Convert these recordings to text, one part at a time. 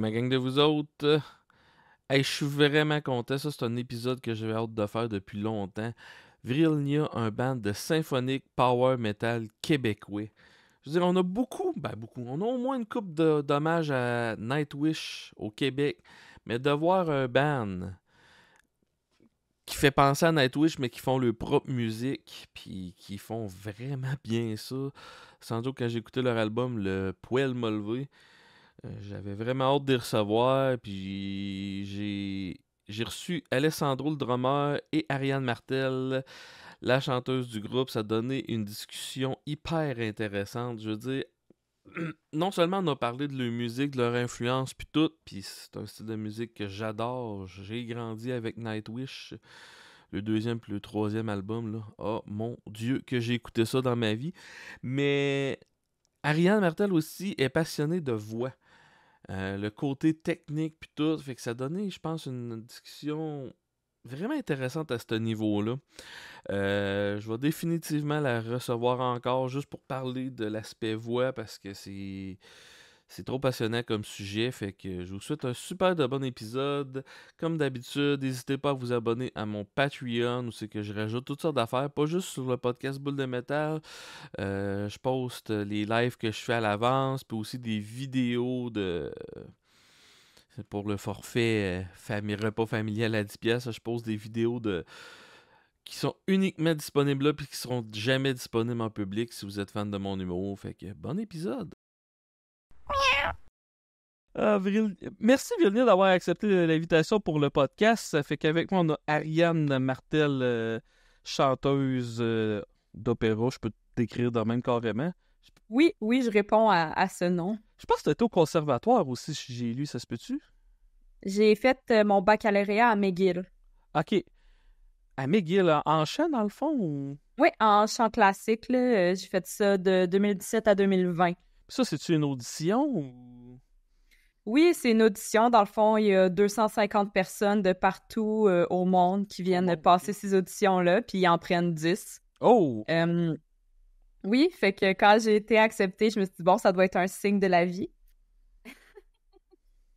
Ma gang de vous autres, hey, je suis vraiment content. Ça, c'est un épisode que j'avais hâte de faire depuis longtemps. Vrilnia, un band de symphonique power metal québécois. Je veux dire, on a beaucoup. On a au moins une couple d'hommages à Nightwish au Québec. Mais de voir un band qui fait penser à Nightwish, mais qui font leur propre musique, puis qui font vraiment bien ça. Sans doute, quand j'ai écouté leur album, le Poil m'a levé. J'avais vraiment hâte de les recevoir, puis j'ai reçu Alessandro le drummer et Ariane Martel, la chanteuse du groupe. Ça a donné une discussion hyper intéressante. Je veux dire, non seulement on a parlé de leur musique, de leur influence, puis tout, puis c'est un style de musique que j'adore. J'ai grandi avec Nightwish, le deuxième puis le troisième album, là. Oh mon Dieu, que j'ai écouté ça dans ma vie. Mais Ariane Martel aussi est passionnée de voix. Le côté technique puis tout, fait que ça donnait, je pense, une discussion vraiment intéressante à ce niveau-là. Je vais définitivement la recevoir encore juste pour parler de l'aspect voix parce que c'est trop passionnant comme sujet, fait que je vous souhaite un super de bon épisode. Comme d'habitude, n'hésitez pas à vous abonner à mon Patreon où c'est que je rajoute toutes sortes d'affaires, pas juste sur le podcast Boule de Métal. Je poste les lives que je fais à l'avance, puis aussi des vidéos pour le forfait repas familial à 10$. Je pose des vidéos qui sont uniquement disponibles là, puis qui seront jamais disponibles en public si vous êtes fan de mon humour. Fait que bon épisode! Merci Virginie d'avoir accepté l'invitation pour le podcast. Ça fait qu'avec moi, on a Ariane Martel, chanteuse d'opéra. Je peux te décrire de même carrément. Oui, je réponds à ce nom. Je pense que tu étais au conservatoire aussi, si j'ai lu, ça se peut-tu? J'ai fait mon baccalauréat à McGill. OK. À McGill, en chant, dans le fond? Ou... Oui, en chant classique, là, j'ai fait ça de 2017 à 2020. Ça, c'est-tu une audition ou... Oui, c'est une audition. Dans le fond, il y a 250 personnes de partout au monde qui viennent passer ces auditions-là, puis ils en prennent 10. Oh! Oui, fait que quand j'ai été acceptée, je me suis dit, bon, ça doit être un signe de la vie.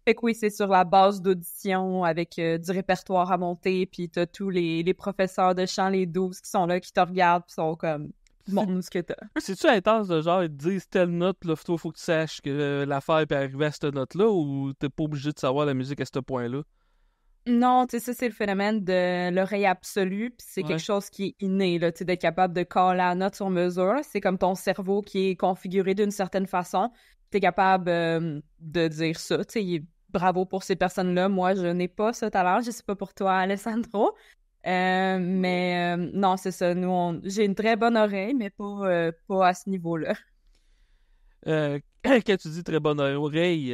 Fait que oui, c'est sur la base d'audition avec du répertoire à monter, puis t'as tous les professeurs de chant, les 12 qui sont là, qui te regardent, puis sont comme, montre-nous ce que t'as. C'est-tu intense de genre, ils te disent telle note, là, faut que tu saches que l'affaire peut arriver à cette note-là, ou t'es pas obligé de savoir la musique à ce point-là? Non, tu sais, ça, c'est le phénomène de l'oreille absolue, puis c'est quelque chose qui est inné, là, tu sais, d'être capable de coller la note sur mesure. C'est comme ton cerveau qui est configuré d'une certaine façon. T'es capable de dire ça, tu sais, bravo pour ces personnes-là. Moi, je n'ai pas ce talent, je sais pas pour toi, Alessandro. Mais non, c'est ça, j'ai une très bonne oreille, mais pas à ce niveau-là. Quand tu dis très bonne oreille,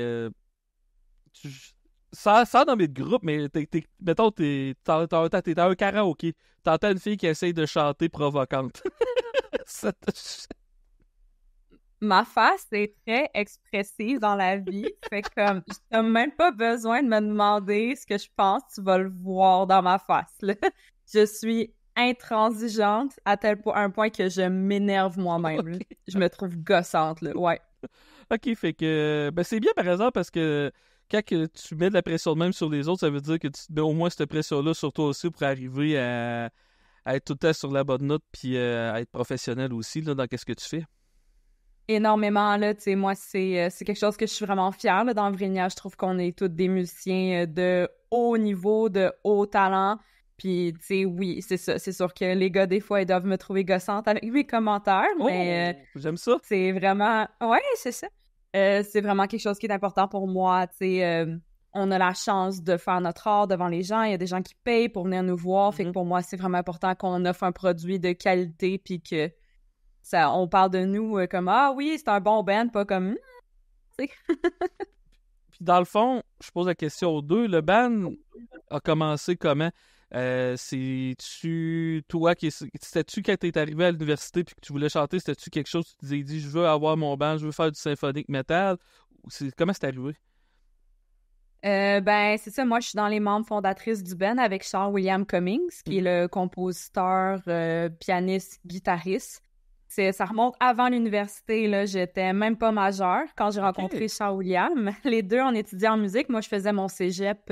sans nommer de groupe, mais mettons, t'es à un karaoké. T'entends une fille qui essaye de chanter provocante. Ma face est très expressive dans la vie. Fait que t'as même pas besoin de me demander ce que je pense. Tu vas le voir dans ma face, là. Je suis intransigeante à un point que je m'énerve moi-même. Okay. Je me trouve gossante, là. Ouais. OK, fait que... Ben, c'est bien, par exemple, parce que quand tu mets de la pression de même sur les autres, ça veut dire que tu mets au moins cette pression-là sur toi aussi pour arriver à être tout le temps sur la bonne note puis à être professionnel aussi là, dans qu'est-ce que tu fais. Énormément, là, tu sais, moi, c'est quelque chose que je suis vraiment fière, là, dans Vrilnia. Je trouve qu'on est tous des musiciens de haut niveau, de haut talent. Puis, tu sais, oui, c'est ça. C'est sûr que les gars, des fois, ils doivent me trouver gossante avec mes commentaires, mais... j'aime ça! C'est vraiment... Ouais, c'est ça. C'est vraiment quelque chose qui est important pour moi, tu sais. On a la chance de faire notre art devant les gens. Il y a des gens qui payent pour venir nous voir. Fait que pour moi, c'est vraiment important qu'on offre un produit de qualité puis que ça, on parle de nous comme « Ah oui, c'est un bon band », pas comme « tu sais. » Puis dans le fond, je pose la question aux deux. Le band a commencé comment? C'est-tu toi c'était-tu quand t'es arrivé à l'université puis que tu voulais chanter, c'était-tu quelque chose que tu t'es dit « Je veux avoir mon band, je veux faire du symphonique metal » ou comment c'est arrivé? Ben, c'est ça. Moi, je suis dans les membres fondatrices du band avec Charles William Cummings, qui est le compositeur, pianiste, guitariste. Ça remonte avant l'université, là. J'étais même pas majeure quand j'ai rencontré Charles William. Les deux, on étudiait en musique. Moi, je faisais mon cégep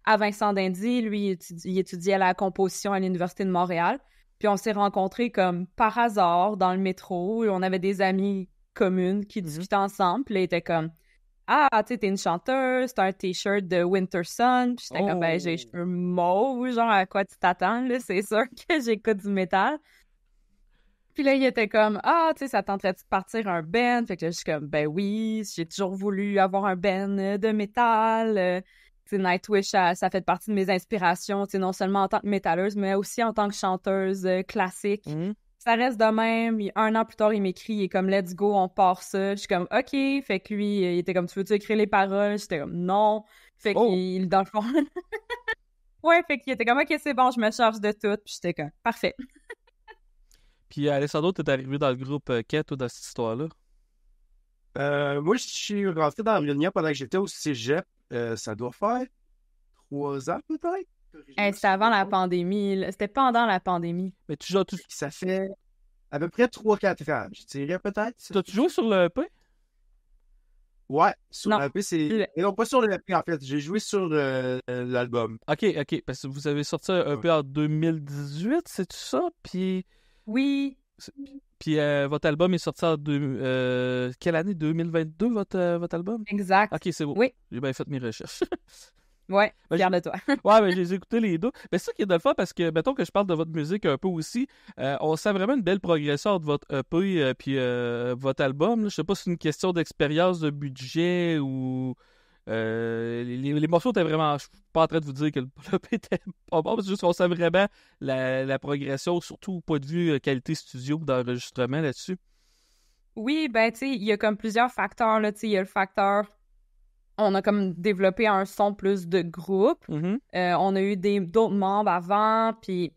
à Vincent-d'Indy. Lui, il étudiait la composition à l'Université de Montréal. Puis on s'est rencontrés comme par hasard dans le métro. On avait des amis communes qui discutaient ensemble. Puis là, il était comme « Ah, tu sais, t'es une chanteuse, t'as un T-shirt de Winter Sun. » Puis j'étais comme « Ben, j'ai les cheveux mauves, genre, à quoi tu t'attends, là? C'est sûr que j'écoute du métal. » Puis là, il était comme « Ah, tu sais, ça tenterait-tu de partir un band? » Fait que là, je suis comme « Ben oui, j'ai toujours voulu avoir un band de métal. Tu sais, Nightwish, ça fait partie de mes inspirations, tu sais, non seulement en tant que métalleuse, mais aussi en tant que chanteuse classique. Ça reste de même. Un an plus tard, il m'écrit, il est comme « Let's go, on part ça. » Je suis comme « OK. » Fait que lui, il était comme « Tu veux-tu écrire les paroles? » J'étais comme « Non. » Fait qu'il, dans le fond... Ouais, fait qu'il était comme « OK, c'est bon, je me charge de tout. » Puis j'étais comme « Parfait. » Puis Alessandro, t'es arrivé dans le groupe Ket ou dans cette histoire-là? Moi, je suis rentré dans Avril pendant que j'étais au cégep. Ça doit faire 3 ans, peut-être? C'était avant la pandémie. C'était pendant la pandémie. Mais tu joues tout... Ça fait à peu près 3-4 ans, je dirais peut-être. T'as-tu joué sur le EP? Ouais, sur Non. l'EP, c'est... Et non, pas sur l'EP, en fait. J'ai joué sur l'album. OK. Parce que vous avez sorti un EP en 2018, c'est-tu ça? Puis... Oui. Puis votre album est sorti en quelle année? 2022, votre album? Exact. OK, c'est beau. Oui. J'ai bien fait mes recherches. Ouais, fier de toi. Ouais, mais j'ai écouté les deux. Mais c'est ça qui est de le faire parce que, mettons que je parle de votre musique un peu aussi, on sent vraiment une belle progression entre votre EP puis votre album. Là. Je sais pas si c'est une question d'expérience, de budget ou... les morceaux étaient vraiment... Je suis pas en train de vous dire que le EP était pas bon, c'est juste qu'on sent vraiment la progression, surtout au point de vue qualité studio d'enregistrement là-dessus. Oui, ben tu sais, il y a comme plusieurs facteurs, là, tu sais, il y a le facteur... On a comme développé un son plus de groupe. On a eu d'autres membres avant, puis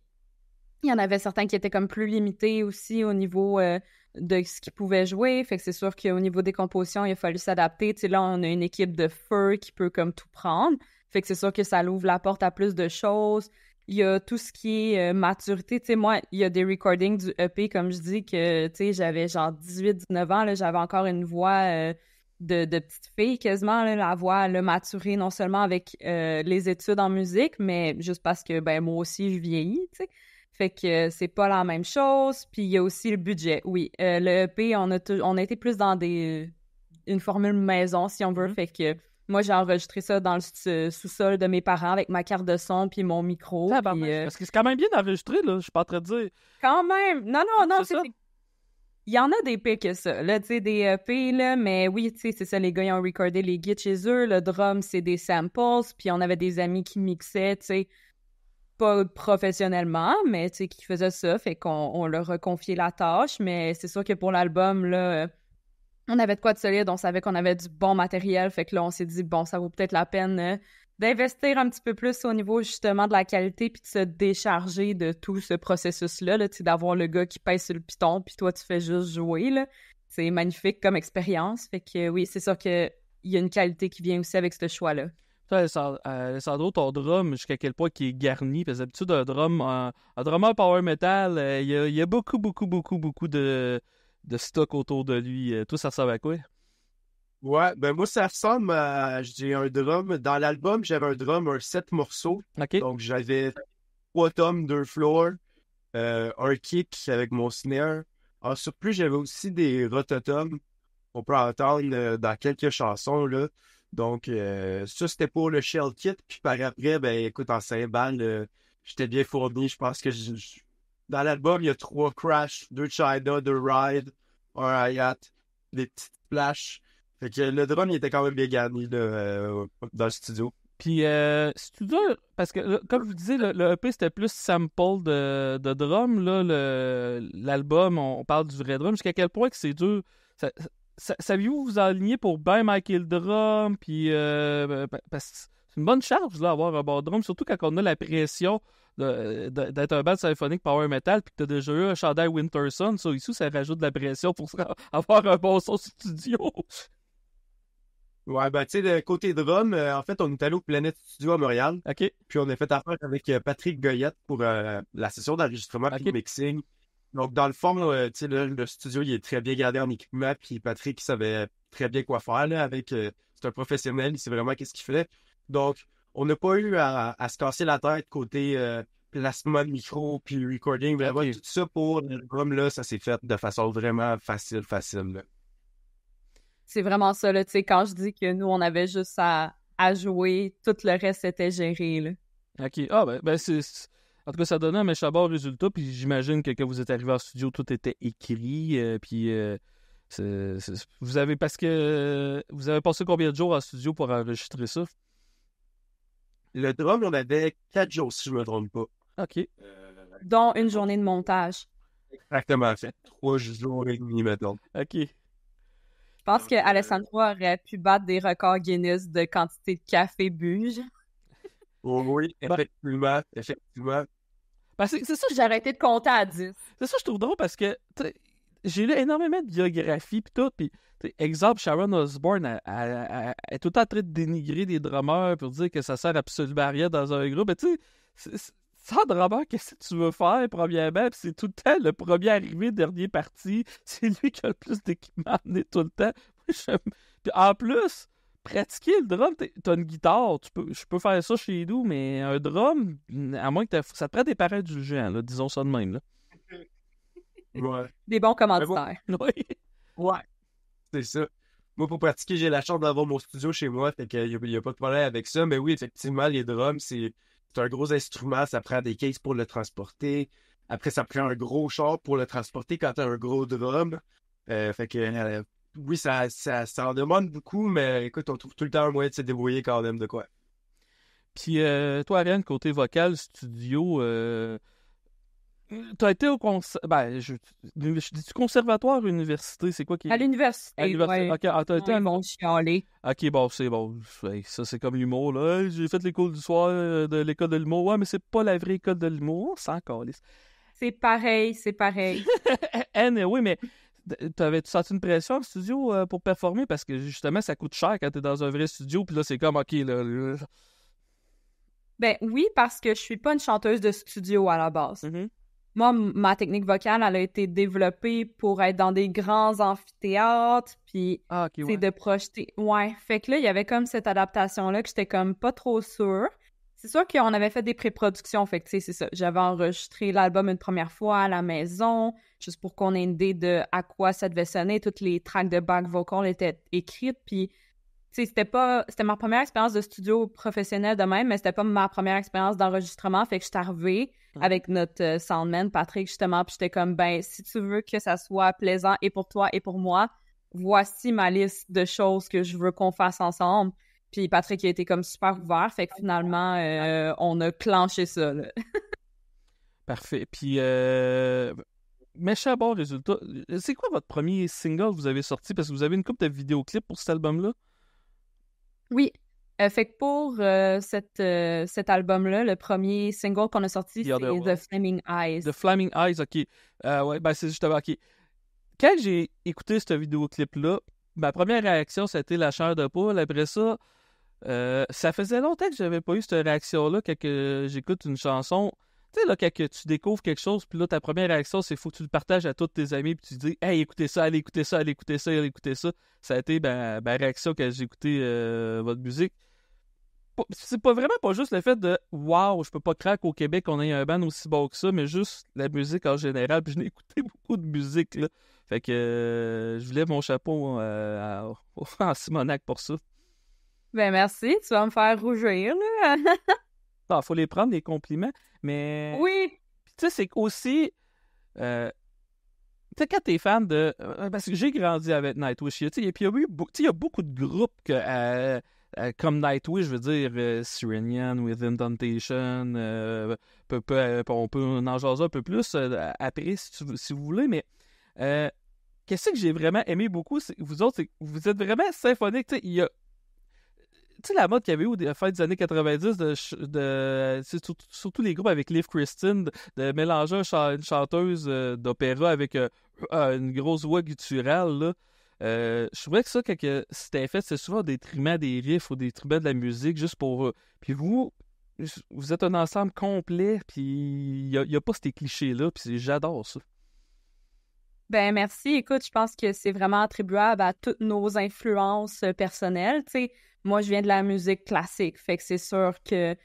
il y en avait certains qui étaient comme plus limités aussi au niveau de ce qu'ils pouvaient jouer. Fait que c'est sûr qu'au niveau des compositions, il a fallu s'adapter. Tu sais, là, on a une équipe de feu qui peut comme tout prendre. Fait que c'est sûr que ça l'ouvre la porte à plus de choses. Il y a tout ce qui est maturité. Tu sais, moi, il y a des recordings du EP, comme je dis, que, tu sais, j'avais genre 18-19 ans, là, j'avais encore une voix... de petite fille quasiment, là, la voix, elle a maturé non seulement avec les études en musique, mais juste parce que, ben, moi aussi, je vieillis, tu sais. Fait que c'est pas la même chose. Puis il y a aussi le budget, oui. Le EP, on a été plus dans une formule maison, si on veut. Fait que moi, j'ai enregistré ça dans le sous-sol de mes parents avec ma carte de son puis mon micro. Parce que c'est quand même bien enregistré, là. Je suis pas en train de dire... Quand même! Non, il y en a des pires que ça, là, tu sais, des EP, là, mais oui, tu sais, c'est ça, les gars, ils ont recordé les guides chez eux, le drum, c'est des samples, puis on avait des amis qui mixaient, tu sais, pas professionnellement, mais, tu sais, qui faisaient ça, fait qu'on leur a confié la tâche, mais c'est sûr que pour l'album, là, on avait de quoi de solide, on savait qu'on avait du bon matériel, fait que là, on s'est dit, bon, ça vaut peut-être la peine d'investir un petit peu plus au niveau justement de la qualité puis de se décharger de tout ce processus-là, là, d'avoir le gars qui pèse sur le piton puis toi, tu fais juste jouer. Là. C'est magnifique comme expérience. Fait que oui, c'est sûr qu'il y a une qualité qui vient aussi avec ce choix-là. Alessandro, ton drum, jusqu'à quel point qui est garni? Parce que d'habitude, un drummer power metal, il y a beaucoup de stock autour de lui. Toi, ça ressemble à quoi? Ouais, ben moi, ça ressemble à... J'ai un drum. Dans l'album, j'avais un drum, un 7 morceaux. Okay. Donc, j'avais 3 tomes, 2 floors, un kick avec mon snare. En surplus, j'avais aussi des rototoms qu'on peut entendre dans quelques chansons, là. Donc, ça, c'était pour le shell kit. Puis par après, ben écoute, en cymbales, j'étais bien fourni. Je pense que dans l'album, il y a 3 Crash, 2 China, 2 Ride, un hi-hat, des petites flashs. Fait que le drum, il était quand même bien garni dans le studio. Puis, c'est dur, parce que, comme je vous disais, le EP, c'était plus sample de drum. Là, l'album, on parle du vrai drum. Jusqu'à quel point que c'est dur. Saviez-vous vous aligner pour bien marquer le drum? Puis, parce que c'est une bonne charge, là, avoir un bon drum, surtout quand on a la pression d'être un band symphonique power metal, puis que t'as déjà eu un chandail Winter Sun. Ça, ici, ça rajoute de la pression pour avoir un bon son studio. Ouais, ben, tu sais, le côté drum, en fait, on est allé au Planète Studio à Montréal. OK. Puis on a fait affaire avec Patrick Goyette pour la session d'enregistrement et de mixing. Donc, dans le fond, tu sais, le studio, il est très bien gardé en équipement, puis Patrick, il savait très bien quoi faire, là, c'est un professionnel, il sait vraiment qu'est-ce qu'il fait. Donc, on n'a pas eu à se casser la tête côté placement de micro, puis recording, vraiment, Ok. tout ça pour le drum, là, ça s'est fait de façon vraiment facile, là. C'est vraiment ça, là, tu sais, quand je dis que nous, on avait juste à jouer, tout le reste était géré, là. OK. Ah, ben en tout cas, ça donnait un méchant bon résultat, puis j'imagine que quand vous êtes arrivé en studio, tout était écrit, puis vous avez, parce que vous avez passé combien de jours en studio pour enregistrer ça? Le drum, on avait 4 jours, si je me trompe pas. OK. Dont une journée de montage. Exactement, fait 3 jours et demi, mettons. OK. Je pense que Alessandro aurait pu battre des records Guinness de quantité de café bu. Oh, oui, effectivement. Ben, c'est ça, J'ai arrêté de compter à 10. c'est ça, je trouve drôle, parce que j'ai lu énormément de biographies, puis tout, puis exemple, Sharon Osbourne, elle est tout le temps en train de dénigrer des drummers pour dire que ça sert absolument à rien dans un groupe. Mais tu sais, sans drummer, qu'est-ce que tu veux faire, premièrement? Puis c'est tout le temps le premier arrivé, dernier parti. C'est lui qui a le plus d'équipement amené tout le temps. Puis en plus, pratiquer le drum, t'as une guitare, je peux faire ça chez nous, mais un drum, à moins que ça te prend des parents indulgents, là, disons ça de même. Là. Ouais. Des bons commanditaires. Oui. Ouais. C'est ça. Moi, pour pratiquer, j'ai la chance d'avoir mon studio chez moi, fait qu'il y a pas de problème avec ça. Mais oui, effectivement, les drums, c'est un gros instrument. Ça prend des cases pour le transporter. Après, ça prend un gros char pour le transporter quand t'as un gros drum. Fait que, oui, ça en demande beaucoup, mais écoute, on trouve tout le temps un moyen de se débrouiller quand même de quoi. Puis toi, Ariane, côté vocal, studio, t'as été au je dis conservatoire ou université, c'est quoi qui À est... l'université, À l'université, ouais. ok, t'as été Ils vont chialer. Ok, bon, c'est bon. Ouais, ça, c'est comme l'humour, là. Hey, j'ai fait l'école du soir de l'école de l'humour. Ouais, mais c'est pas la vraie école de l'humour. On s'en calisse. C'est pareil, c'est pareil. Oui, mais t'avais-tu senti une pression en studio pour performer? Parce que justement, ça coûte cher quand t'es dans un vrai studio. Puis là, c'est comme, ok, là. Ben oui, parce que je suis pas une chanteuse de studio à la base. Mhm. Moi, ma technique vocale, elle a été développée pour être dans des grands amphithéâtres, puis, Ah, ok, tu sais, ouais. de projeter. Ouais, fait que là, il y avait comme cette adaptation-là que j'étais comme pas trop sûre. C'est sûr qu'on avait fait des pré-productions, fait que, tu sais, c'est ça. J'avais enregistré l'album une première fois à la maison, juste pour qu'on ait une idée de à quoi ça devait sonner. Toutes les tracks de back vocal étaient écrites, puis tu sais, c'était ma première expérience de studio professionnel de même, mais c'était pas ma première expérience d'enregistrement. Fait que je suis arrivée avec notre soundman, Patrick, justement, puis j'étais comme, ben, si tu veux que ça soit plaisant et pour toi et pour moi, voici ma liste de choses que je veux qu'on fasse ensemble. Puis Patrick a été comme super ouvert, fait que finalement, on a clenché ça, là. Parfait. Puis, méchant bon résultat. C'est quoi votre premier single que vous avez sorti? Parce que vous avez une couple de vidéoclips pour cet album-là? Oui. Fait que pour cet album-là, le premier single qu'on a sorti, The c'est Other World. The Flaming Eyes. The Flaming Eyes, ok. Ouais, ben c'est justement, ok. Quand j'ai écouté ce vidéoclip-là, ma première réaction, c'était la chair de poule. Après ça, ça faisait longtemps que j'avais pas eu cette réaction-là quand j'écoute une chanson. Tu sais, là, quand tu découvres quelque chose, puis là, ta première réaction, c'est faut que tu le partages à tous tes amis, puis tu dis, hey, écoutez ça, allez écouter ça, allez écouter ça, allez écouter ça. Ça a été ma réaction quand j'ai écouté votre musique. C'est pas vraiment pas juste le fait de wow, je peux pas croire qu'au Québec on ait un band aussi bon que ça, mais juste la musique en général. Puis je n'ai écouté beaucoup de musique là. Fait que je voulais mon chapeau à Simonac pour ça. Ben merci, tu vas me faire rougir, là. Non, faut les prendre, les compliments. Mais Oui! tu sais, c'est aussi tu sais, quand t'es fan de. Parce que j'ai grandi avec Nightwish. Tu sais, et puis il y a beaucoup de groupes comme Nightwish, je veux dire, Cyrenian, Within Temptation, on peut en jaser un peu plus après si vous voulez, mais qu'est-ce que j'ai vraiment aimé beaucoup, c'est vous autres, vous êtes vraiment symphonique. Tu sais, il y a. Tu sais, la mode qu'il y avait eu à la fin des années 90 surtout les groupes avec Liv Kristen, de mélanger une chanteuse d'opéra avec une grosse voix gutturale, là. Je trouvais que ça, quand c'était fait, c'est souvent au détriment des riffs, au détriment de la musique, juste pour... puis vous êtes un ensemble complet, puis il y a pas ces clichés-là, puis j'adore ça. Ben merci. Écoute, je pense que c'est vraiment attribuable à toutes nos influences personnelles. Tu sais, moi, je viens de la musique classique, fait que c'est sûr que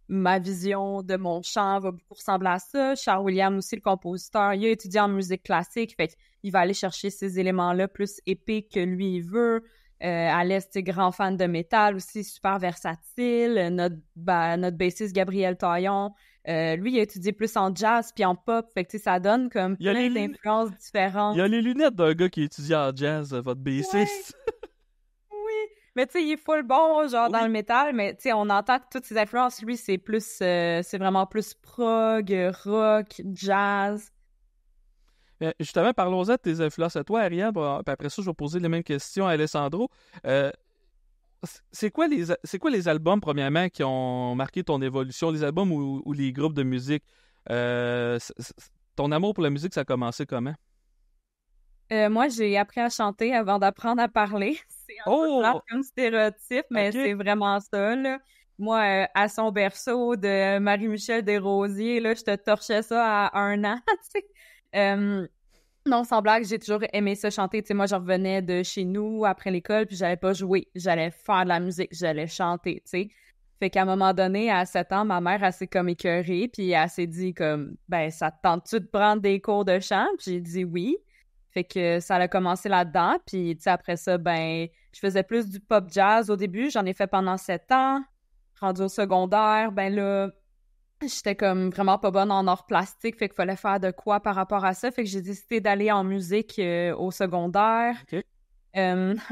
ma vision de mon chant va beaucoup ressembler à ça. Charles Williams aussi, le compositeur, il a étudié en musique classique, fait qu'il va aller chercher ces éléments-là plus épiques que lui, il veut. Alès, c'est grand fan de métal aussi, super versatile. Notre bassiste Gabriel Taillon, lui, il a étudié plus en jazz puis en pop, fait que ça donne comme plein d'influences différentes. Il y a les lunettes d'un gars qui étudie en jazz, votre bassiste. Oui, mais tu sais, il est full bon, genre dans le métal, mais tu sais, on entend que toutes ses influences, lui, c'est plus, c'est vraiment plus prog, rock, jazz. Justement, parlons-en de tes influences à toi, Ariane, puis après ça, je vais poser les mêmes questions à Alessandro. C'est quoi les albums, premièrement, qui ont marqué ton évolution, les albums ou les groupes de musique? Ton amour pour la musique, ça a commencé comment? Moi, j'ai appris à chanter avant d'apprendre à parler. C'est un peu plate comme stéréotype, mais c'est vraiment ça, là. Moi, à son berceau de Marie-Michel Desrosiers, là, je te torchais ça à 1 an, tu sais. Non, sans blague, j'ai toujours aimé ça chanter. Tu sais, moi, je revenais de chez nous après l'école, puis j'allais pas jouer. J'allais faire de la musique, j'allais chanter, tu sais. Fait qu'à un moment donné, à 7 ans, ma mère, elle s'est comme écœurée, puis elle s'est dit comme, ben, ça te tente-tu de prendre des cours de chant? Puis j'ai dit oui. Fait que ça a commencé là-dedans, puis tu sais, après ça, ben, je faisais plus du pop jazz au début. J'en ai fait pendant 7 ans. Rendu au secondaire, ben là, j'étais comme vraiment pas bonne en art plastique, fait qu'il fallait faire de quoi par rapport à ça. Fait que j'ai décidé d'aller en musique au secondaire. OK.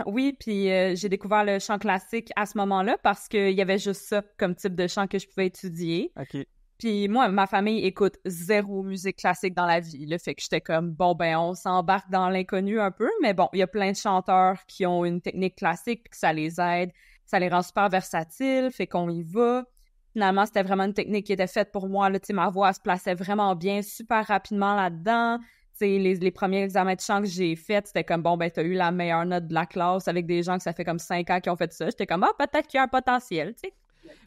Oui, puis j'ai découvert le chant classique à ce moment-là parce qu'il y avait juste ça comme type de chant que je pouvais étudier. OK. Puis moi, ma famille écoute zéro musique classique dans la vie. Là, fait que j'étais comme, bon, ben, on s'embarque dans l'inconnu un peu. Mais bon, il y a plein de chanteurs qui ont une technique classique, puis que ça les aide. Ça les rend super versatiles, fait qu'on y va. Finalement, c'était vraiment une technique qui était faite pour moi. Là, ma voix se plaçait vraiment bien, super rapidement là-dedans. Les premiers examens de chant que j'ai faits, c'était comme, bon, ben, t'as eu la meilleure note de la classe avec des gens que ça fait comme 5 ans qui ont fait ça. J'étais comme, peut-être qu'il y a un potentiel, tu sais.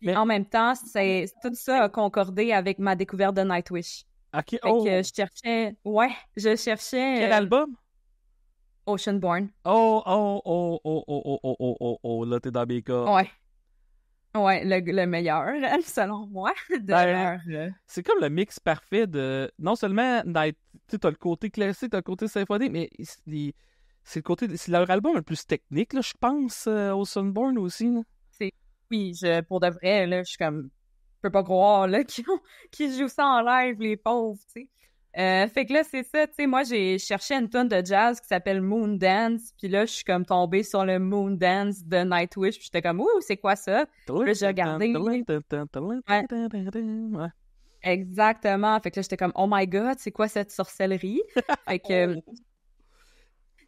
Mais en même temps, tout ça a concordé avec ma découverte de Nightwish. OK. Fait que je cherchais... Quel album? Oceanborn. Là, t'es dans mes cas. Ouais, le meilleur, selon moi. C'est comme le mix parfait de... Non seulement, tu t'as le côté classique, t'as le côté symphonique, mais c'est leur album le plus technique, là, je pense, Oceanborn aussi. Là. Oui, pour de vrai, là, je suis comme... Je peux pas croire, là, qu'ils jouent ça en live, les pauvres, tu sais. Fait que là, c'est ça, tu sais, moi, j'ai cherché une tune de jazz qui s'appelle Moon Dance, puis là, je suis comme tombée sur le Moon Dance de Nightwish, puis j'étais comme, ouh, c'est quoi ça? Puis là, j'ai regardé. Ouais. Exactement. Fait que là, j'étais comme, oh my God, c'est quoi cette sorcellerie? Fait que...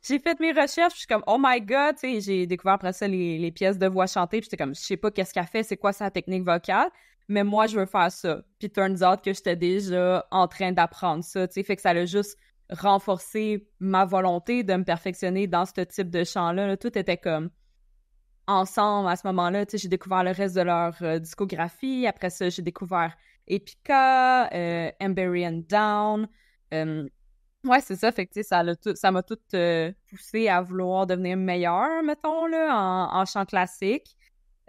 J'ai fait mes recherches, puis je suis comme, oh my God, tu sais, j'ai découvert après ça les pièces de voix chantées, puis j'étais comme, je sais pas qu'est-ce qu'elle fait, c'est quoi sa technique vocale, mais moi, je veux faire ça. Puis turns out que j'étais déjà en train d'apprendre ça, tu sais, fait que ça a juste renforcé ma volonté de me perfectionner dans ce type de chant-là. Là. Tout était comme ensemble à ce moment-là, tu sais, j'ai découvert le reste de leur discographie, après ça, j'ai découvert Epica, Emberian Down, ouais, c'est ça. Fait que, tu sais, ça m'a tout poussé à vouloir devenir meilleure, mettons, là, en chant classique.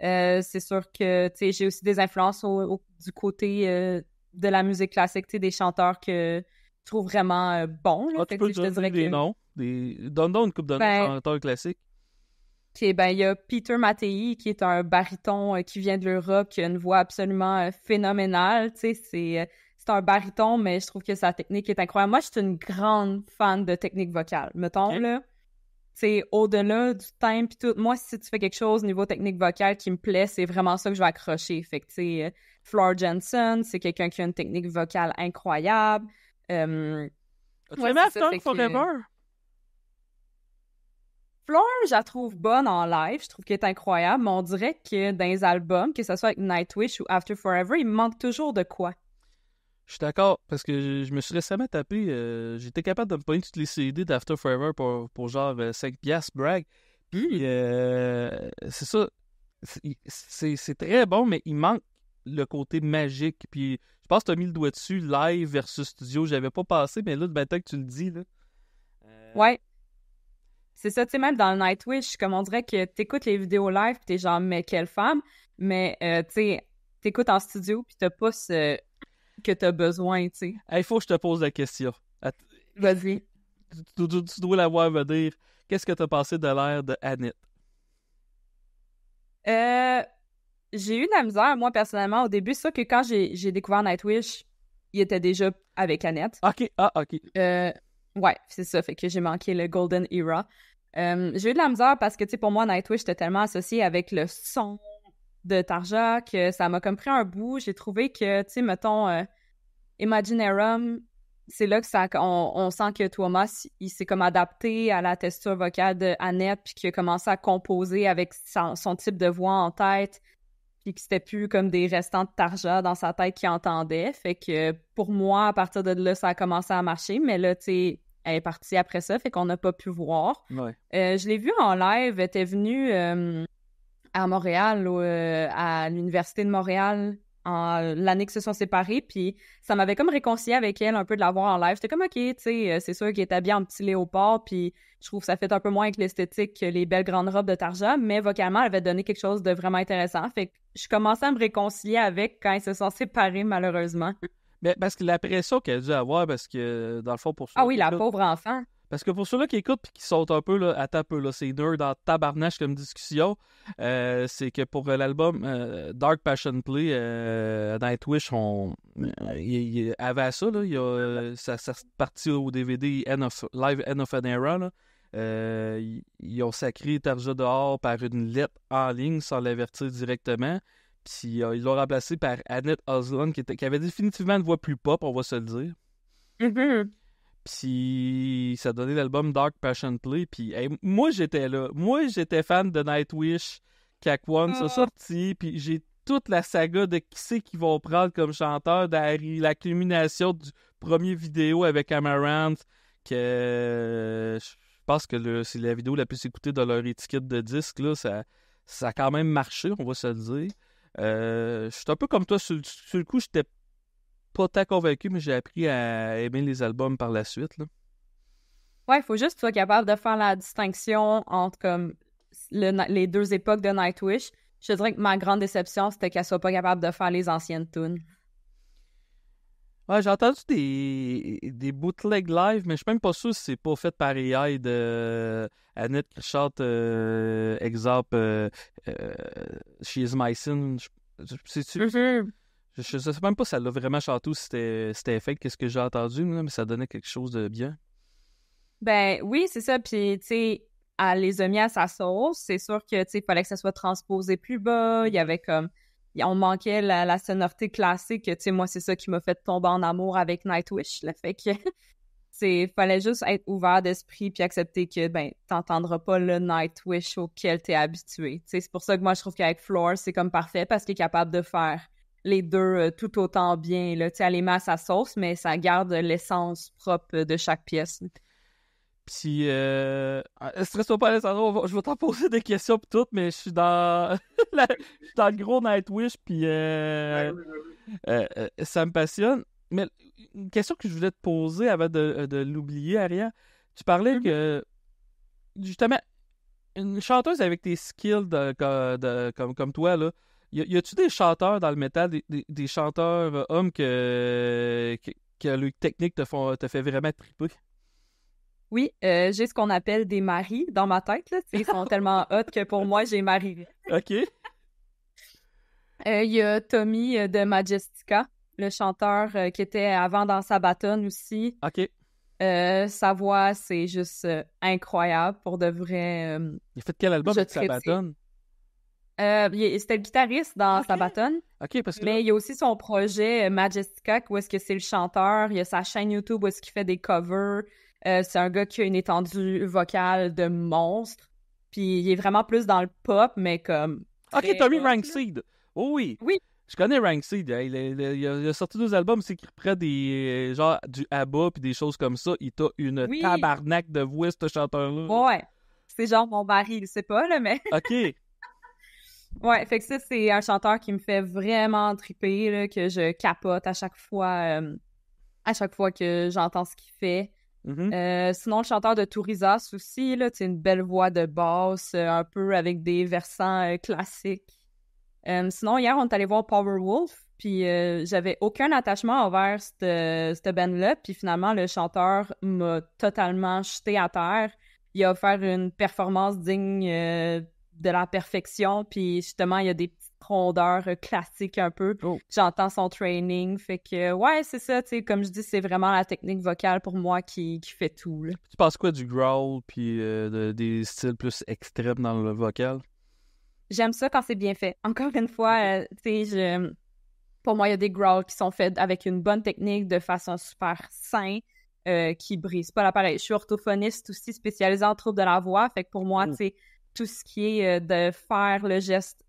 C'est sûr que, tu sais, j'ai aussi des influences du côté de la musique classique, tu sais, des chanteurs que je trouve vraiment bons, là. Tu peux donner des noms. Donne une couple de noms chanteurs classiques. OK, ben, il y a Peter Mattei, qui est un baryton qui vient de l'Europe, qui a une voix absolument phénoménale, tu sais, c'est un baryton, mais je trouve que sa technique est incroyable. Moi, je suis une grande fan de technique vocale. Mettons, là, c'est au-delà du thème pis tout. Moi, si tu fais quelque chose au niveau technique vocale qui me plaît, c'est vraiment ça que je vais accrocher. Fait que, tu sais, Floor Jansen, c'est quelqu'un qui a une technique vocale incroyable. Tu aimé After Forever? Floor, je la trouve bonne en live. Je trouve qu'elle est incroyable, mais on dirait que dans les albums, que ce soit avec Nightwish ou After Forever, il me manque toujours de quoi. Je suis d'accord, parce que je me suis récemment tapé, j'étais capable de me pogner toutes les CD d'After Forever pour genre 5$ brag. Puis, c'est ça, c'est très bon, mais il manque le côté magique. Puis, je pense que tu as mis le doigt dessus, live versus studio. J'avais pas passé, mais là, maintenant que tu le dis, là... Ouais. C'est ça, tu sais, même dans le Nightwish, comme on dirait que t'écoutes les vidéos live pis t'es genre, mais quelle femme? Mais, tu sais, t'écoutes en studio pis t'as pas ce que t'as besoin, tu sais. Il faut que je te pose la question. Vas-y. Tu dois l'avoir me dire. Qu'est-ce que t'as pensé de l'air de Annette? J'ai eu de la misère, moi, personnellement, au début. C'est ça que quand j'ai découvert Nightwish, il était déjà avec Annette. OK, OK. Ouais, c'est ça, fait que j'ai manqué le Golden Era. J'ai eu de la misère parce que, tu sais, pour moi, Nightwish était tellement associé avec le son de Tarja que ça m'a comme pris un bout. J'ai trouvé que, tu sais, mettons, Imaginarium, c'est là que on sent que Thomas, il s'est comme adapté à la texture vocale de Annette puis qu'il a commencé à composer avec son type de voix en tête puis que c'était plus comme des restants de Tarja dans sa tête qu'il entendait. Fait que pour moi, à partir de là, ça a commencé à marcher. Mais là, tu sais, elle est partie après ça, fait qu'on n'a pas pu voir. Ouais. Je l'ai vue en live. Elle était venue à Montréal, à l'Université de Montréal, l'année qu'ils se sont séparés. Puis ça m'avait comme réconcilié avec elle un peu de la voir en live. J'étais comme, OK, tu sais, c'est sûr qu'elle est habillée en petit léopard. Puis je trouve que ça fait un peu moins avec l'esthétique que les belles grandes robes de Tarja. Mais vocalement, elle avait donné quelque chose de vraiment intéressant. Fait que je commençais à me réconcilier avec quand ils se sont séparés, malheureusement. Mais parce que la pression qu'elle a dû avoir, parce que dans le fond, pour ça. Ah oui, la pauvre enfant. Parce que pour ceux-là qui écoutent et qui sautent un peu, là, attends un peu, là, c'est nerd dans tabarnache comme discussion, c'est que pour l'album Dark Passion Play, Nightwish, avant ça, là, ça parti au DVD Live End of an Era, là, ils ont sacré Tarja dehors par une lettre en ligne sans l'avertir directement. Puis ils l'ont remplacé par Annette Osland qui avait définitivement une voix plus pop, on va se le dire. Mm-hmm. Puis ça donnait l'album Dark Passion Play. Puis moi, j'étais là. Moi, j'étais fan de Nightwish quand One s'est sorti. Puis j'ai toute la saga de qui c'est qu'ils vont prendre comme chanteur d'Harry. La culmination du premier vidéo avec Amaranth. Que je pense que c'est la vidéo la plus écoutée de leur étiquette de disque. Là. Ça a quand même marché, on va se le dire. Je suis un peu comme toi. Sur le coup, j'étais pas tant convaincu, mais j'ai appris à aimer les albums par la suite. Là. Ouais, il faut juste que tu sois capable de faire la distinction entre comme les deux époques de Nightwish. Je te dirais que ma grande déception, c'était qu'elle soit pas capable de faire les anciennes tunes. Ouais, j'ai entendu des bootlegs live, mais je suis même pas sûr si c'est pas fait par AI de Annette qui chante exemple She Is My Sin. C'est-tu? Je sais même pas si elle l'a vraiment chanté ou si c'était fake, qu'est-ce que j'ai entendu, là, mais ça donnait quelque chose de bien. Ben oui, c'est ça. Puis, tu sais, elle les a mis à sa sauce. C'est sûr que, tu sais, il fallait que ça soit transposé plus bas. Il y avait comme... On manquait la sonorité classique. Tu sais, moi, c'est ça qui m'a fait tomber en amour avec Nightwish. Le fait que... fallait juste être ouvert d'esprit puis accepter que, ben, t'entendras pas le Nightwish auquel t'es habitué. Tu sais, c'est pour ça que moi, je trouve qu'avec Floor, c'est comme parfait parce qu'il est capable de faire les deux tout autant bien, là. Tu sais, elle les met à sa sauce, mais ça garde l'essence propre de chaque pièce. Puis, stresse-toi pas, Alessandro, je vais t'en poser des questions pis tout, mais je suis dans je suis dans le gros Nightwish, puis ça me passionne. Mais une question que je voulais te poser avant de l'oublier, Aria, tu parlais que, justement, une chanteuse avec tes skills comme toi, là, y a-tu des chanteurs dans le métal, des chanteurs hommes que le technique te fait vraiment triper? Oui, j'ai ce qu'on appelle des maris dans ma tête, là. Ils sont tellement hot que pour moi, j'ai Marie. OK. Il y a Tommy de Majestica, le chanteur qui était avant dans Sabaton aussi. OK. Sa voix, c'est juste incroyable pour de vrai. Il a fait quel album de Sabaton? C'était le guitariste dans Sabaton. OK, parce que mais il y a aussi son projet Majestica, où est-ce que c'est le chanteur. Il y a sa chaîne YouTube où est-ce qu'il fait des covers. C'est un gars qui a une étendue vocale de monstre. Puis il est vraiment plus dans le pop, mais comme... OK, Tommy Rankseed. Oh oui. Oui. Je connais Rankseed. Il a sorti 2 albums, c'est qu'il reprend des genre du ABBA puis des choses comme ça. Il t'a une tabarnak de voix, ce chanteur-là. Ouais. C'est genre mon mari, il sait pas, là, mais... OK. Ouais, fait que ça, c'est un chanteur qui me fait vraiment triper, là, que je capote à chaque fois que j'entends ce qu'il fait. Sinon, le chanteur de Tourisas aussi, là, une belle voix de basse, un peu avec des versants classiques. Sinon, hier, on est allé voir Powerwolf, puis j'avais aucun attachement envers cette band-là, puis finalement, le chanteur m'a totalement jeté à terre. Il a offert une performance digne de la perfection, puis justement, il y a des petites rondeurs classiques un peu. J'entends son training, fait que, ouais, c'est ça, tu sais, comme je dis, c'est vraiment la technique vocale pour moi qui fait tout, là. Tu penses quoi du growl, puis des styles plus extrêmes dans le vocal? J'aime ça quand c'est bien fait. Encore une fois, tu sais, pour moi, il y a des growls qui sont faits avec une bonne technique, de façon super simple, qui brisent pas l'appareil. Je suis orthophoniste aussi, spécialisée en troubles de la voix, fait que pour moi, tu sais, tout ce qui est de faire le geste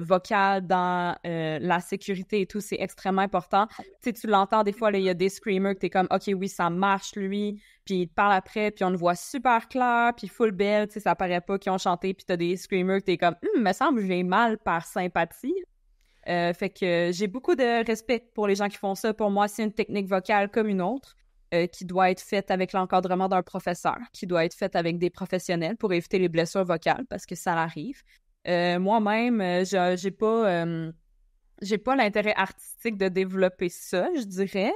vocal dans la sécurité et tout, c'est extrêmement important. Tu sais, tu l'entends des fois, il y a des screamers que t'es comme, OK, oui, ça marche, lui, puis il te parle après, puis on le voit super clair, puis full belle, tu sais, ça paraît pas qu'ils ont chanté, puis t'as des screamers que t'es comme, me semble que j'ai mal par sympathie. Fait que j'ai beaucoup de respect pour les gens qui font ça. Pour moi, c'est une technique vocale comme une autre, qui doit être faite avec l'encadrement d'un professeur, qui doit être faite avec des professionnels pour éviter les blessures vocales, parce que ça arrive. Moi-même, j'ai pas l'intérêt artistique de développer ça, je dirais.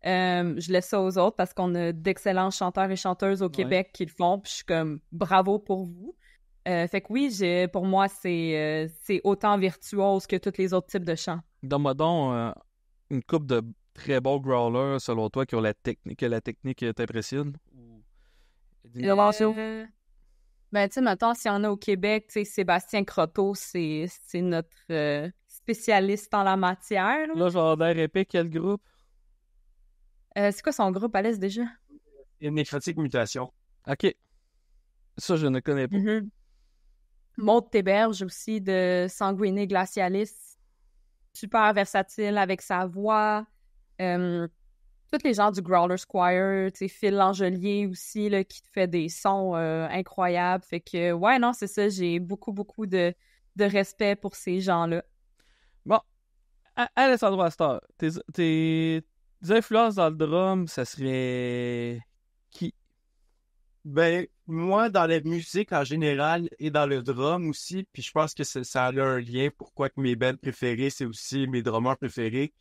Je laisse ça aux autres parce qu'on a d'excellents chanteurs et chanteuses au Québec qui le font, puis je suis comme bravo pour vous. Fait que oui, pour moi, c'est autant virtuose que tous les autres types de chants. Donne-moi donc une couple de très bons growlers, selon toi, qui ont que la technique t'impressionne. Ben, tu sais, mettons, s'il y en a au Québec, tu sais, Sébastien Croteau, c'est notre spécialiste en la matière. Là, genre d'air épais, quel groupe? C'est quoi son groupe, Alice, déjà? Une nécrotique mutation. OK. Ça, je ne connais pas. Maud Théberge aussi, de Sanguiné Glacialis. Super versatile avec sa voix. Tous les gens du Growler Squire, tu sais, Phil Langelier aussi, là, qui fait des sons incroyables. Fait que, ouais, non, c'est ça, j'ai beaucoup, beaucoup de respect pour ces gens-là. Bon, Alessandro Astor, tes influences dans le drum, ça serait qui? Ben, moi, dans la musique en général et dans le drum aussi, puis je pense que ça a un lien, pourquoi que mes bands préférés, c'est aussi mes drummers préférés.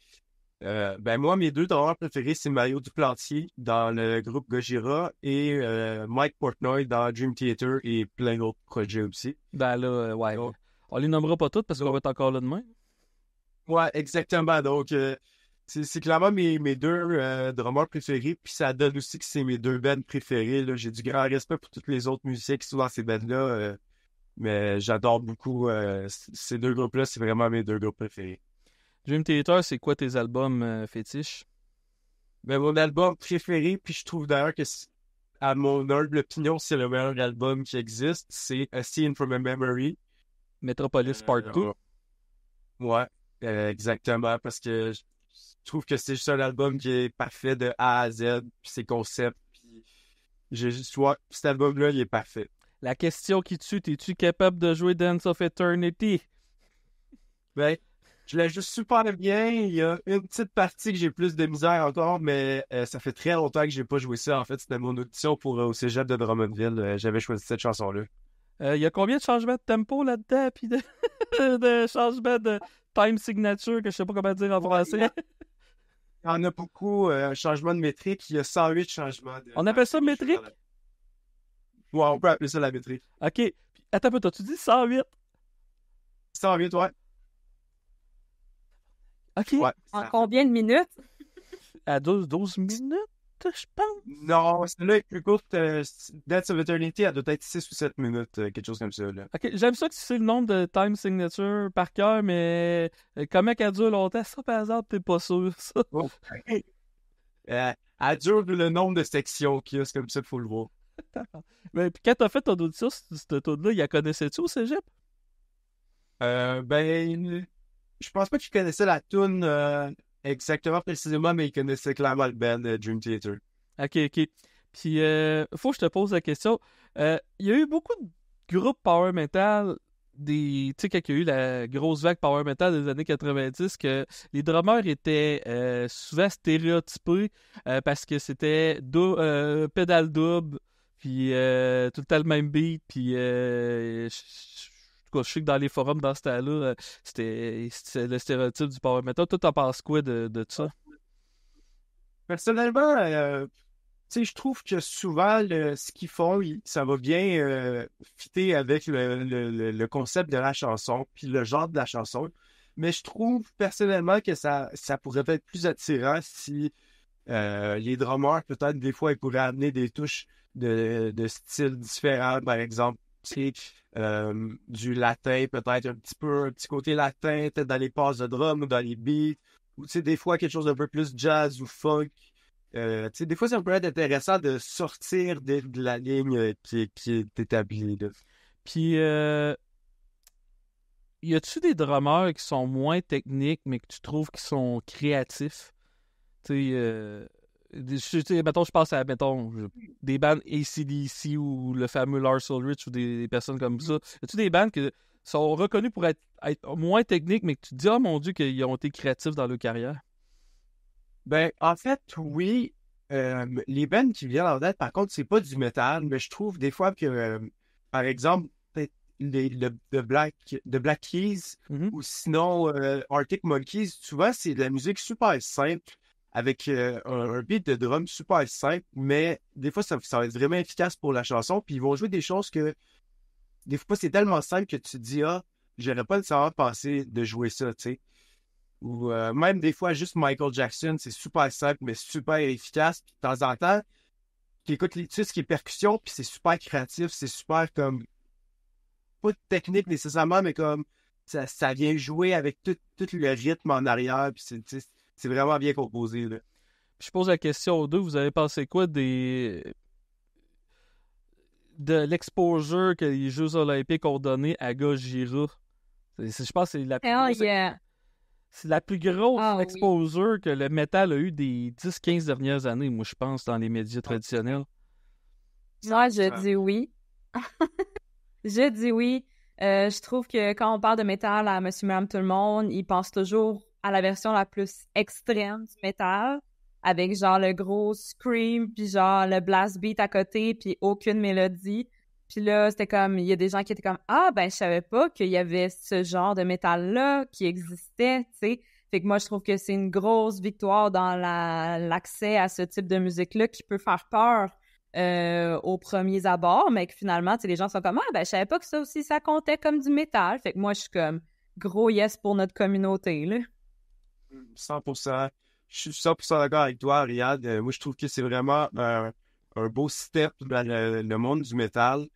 Ben moi, mes deux drummers préférés, c'est Mario Duplantier dans le groupe Gojira et Mike Portnoy dans Dream Theater et plein d'autres projets aussi. Ben là, ouais. Oh. On les nommera pas toutes parce qu'on va être encore là demain. Ouais, exactement. Donc, c'est clairement mes deux drummers préférés, puis ça donne aussi que c'est mes deux bands préférés. Là. J'ai du grand respect pour tous les autres musiciens qui sont dans ces bands-là, mais j'adore beaucoup ces deux groupes-là, c'est vraiment mes deux groupes préférés. Dream Theater, c'est quoi tes albums fétiches? Ben, mon album préféré, puis je trouve d'ailleurs que, à mon humble opinion, c'est le meilleur album qui existe, c'est A Scene from a Memory. Metropolis Part 2. Ouais, exactement, parce que je trouve que c'est juste un album qui est parfait de A à Z, puis ses concepts, puis cet album-là, il est parfait. La question qui tue, es-tu capable de jouer Dance of Eternity? Ben, je la joue super bien. Il y a une petite partie que j'ai plus de misère encore, mais ça fait très longtemps que j'ai pas joué ça. En fait, c'était mon audition pour au cégep de Drummondville. J'avais choisi cette chanson-là. Il y a combien de changements de tempo là-dedans, puis de changements de time signature, que je sais pas comment dire en français? Il y en a beaucoup. Changement de métrique, il y a 108 changements. On appelle ça métrique? Ouais, on peut appeler ça la métrique. OK. Puis, attends un peu, t'as-tu dit 108? 108, ouais. OK. Ouais, en combien de minutes? À 12 minutes, je pense. Non, celle-là est plus courte. Dance of Eternity, elle doit être 6 ou 7 minutes, quelque chose comme ça. Là. OK, j'aime ça que tu sais le nombre de time signature par cœur, mais comment qu'elle dure longtemps? Ça, par exemple, t'es pas sûr, ça. Oh. Elle dure le nombre de sections qu'il y a, c'est comme ça qu'il faut le voir. Mais puis quand t'as fait ton audition, cette tune-là, il la connaissait-tu au cégep? Ben, je pense pas qu'il connaissait la tune exactement précisément, mais il connaissait clairement le band Dream Theater. OK. Puis, faut que je te pose la question. Il y a eu beaucoup de groupes power metal tu sais, quand il y a eu la grosse vague power metal des années 90, que les drummers étaient souvent stéréotypés parce que c'était pédale double, puis tout le temps le même beat, puis en tout cas, je sais que dans les forums dans ce temps-là, c'était le stéréotype du power metal. Toi, t'en penses quoi de ça? Personnellement, tu sais, je trouve que souvent, ce qu'ils font, ça va bien fitter avec le concept de la chanson, puis le genre de la chanson. Mais je trouve personnellement que ça pourrait être plus attirant si les drummers, peut-être, des fois, ils pourraient amener des touches de styles différents, par exemple, tu sais, du latin, peut-être un petit côté latin, peut-être dans les passes de drum ou dans les beats, ou tu sais, des fois, quelque chose d'un peu plus jazz ou funk. Tu sais, des fois, ça peut être intéressant de sortir de la ligne qui est établie, là. Puis, y a-tu des drummers qui sont moins techniques, mais que tu trouves qui sont créatifs? Tu sais, mettons, je pense à, des bandes AC/DC ou le fameux Lars Ulrich ou des personnes comme ça. Y a-tu des bandes qui sont reconnues pour être moins techniques, mais que tu te dis, oh mon Dieu, qu'ils ont été créatifs dans leur carrière? Ben, en fait, oui. Les bands qui viennent en tête, par contre, c'est pas du métal, mais je trouve des fois que, par exemple, peut-être de Black Keys Mhm. ou sinon Arctic Monkeys, souvent, c'est de la musique super simple avec un beat de drum super simple, mais des fois, ça va être vraiment efficace pour la chanson. Puis ils vont jouer des choses que, des fois, c'est tellement simple que tu te dis, ah, j'aurais pas nécessairement pensé de jouer ça, tu sais. Ou même des fois, juste Michael Jackson, c'est super simple, mais super efficace. Puis de temps en temps, tu écoutes tout ce qui est percussion, puis c'est super créatif, c'est super comme, pas de technique nécessairement, mais comme, ça vient jouer avec tout le rythme en arrière, puis c'est vraiment bien composé, là. Je pose la question aux deux, vous avez pensé quoi de l'exposure que les Jeux Olympiques ont donné à Gojira? Je pense que c'est la plus Hell grosse, yeah. c'est la plus grosse Ah oui. exposure que le métal a eu des 10-15 dernières années, moi, je pense, dans les médias traditionnels. Moi, je dis oui. Je dis oui. Je trouve que quand on parle de métal à Monsieur, Madame, tout le monde, ils pensent toujours à la version la plus extrême du métal, avec genre le gros scream, puis genre le blast beat à côté, puis aucune mélodie. Puis là, c'était comme, il y a des gens qui étaient comme, ah, ben, je savais pas qu'il y avait ce genre de métal-là qui existait, tu sais. Fait que moi, je trouve que c'est une grosse victoire dans l'accès à ce type de musique-là qui peut faire peur aux premiers abords, mais que finalement, tu sais, les gens sont comme, ah, ben, je savais pas que ça aussi, ça comptait comme du métal. Fait que moi, je suis comme, gros yes pour notre communauté, là. 100%. Je suis 100% d'accord avec toi, Riyad. Moi, je trouve que c'est vraiment un beau step dans le monde du métal.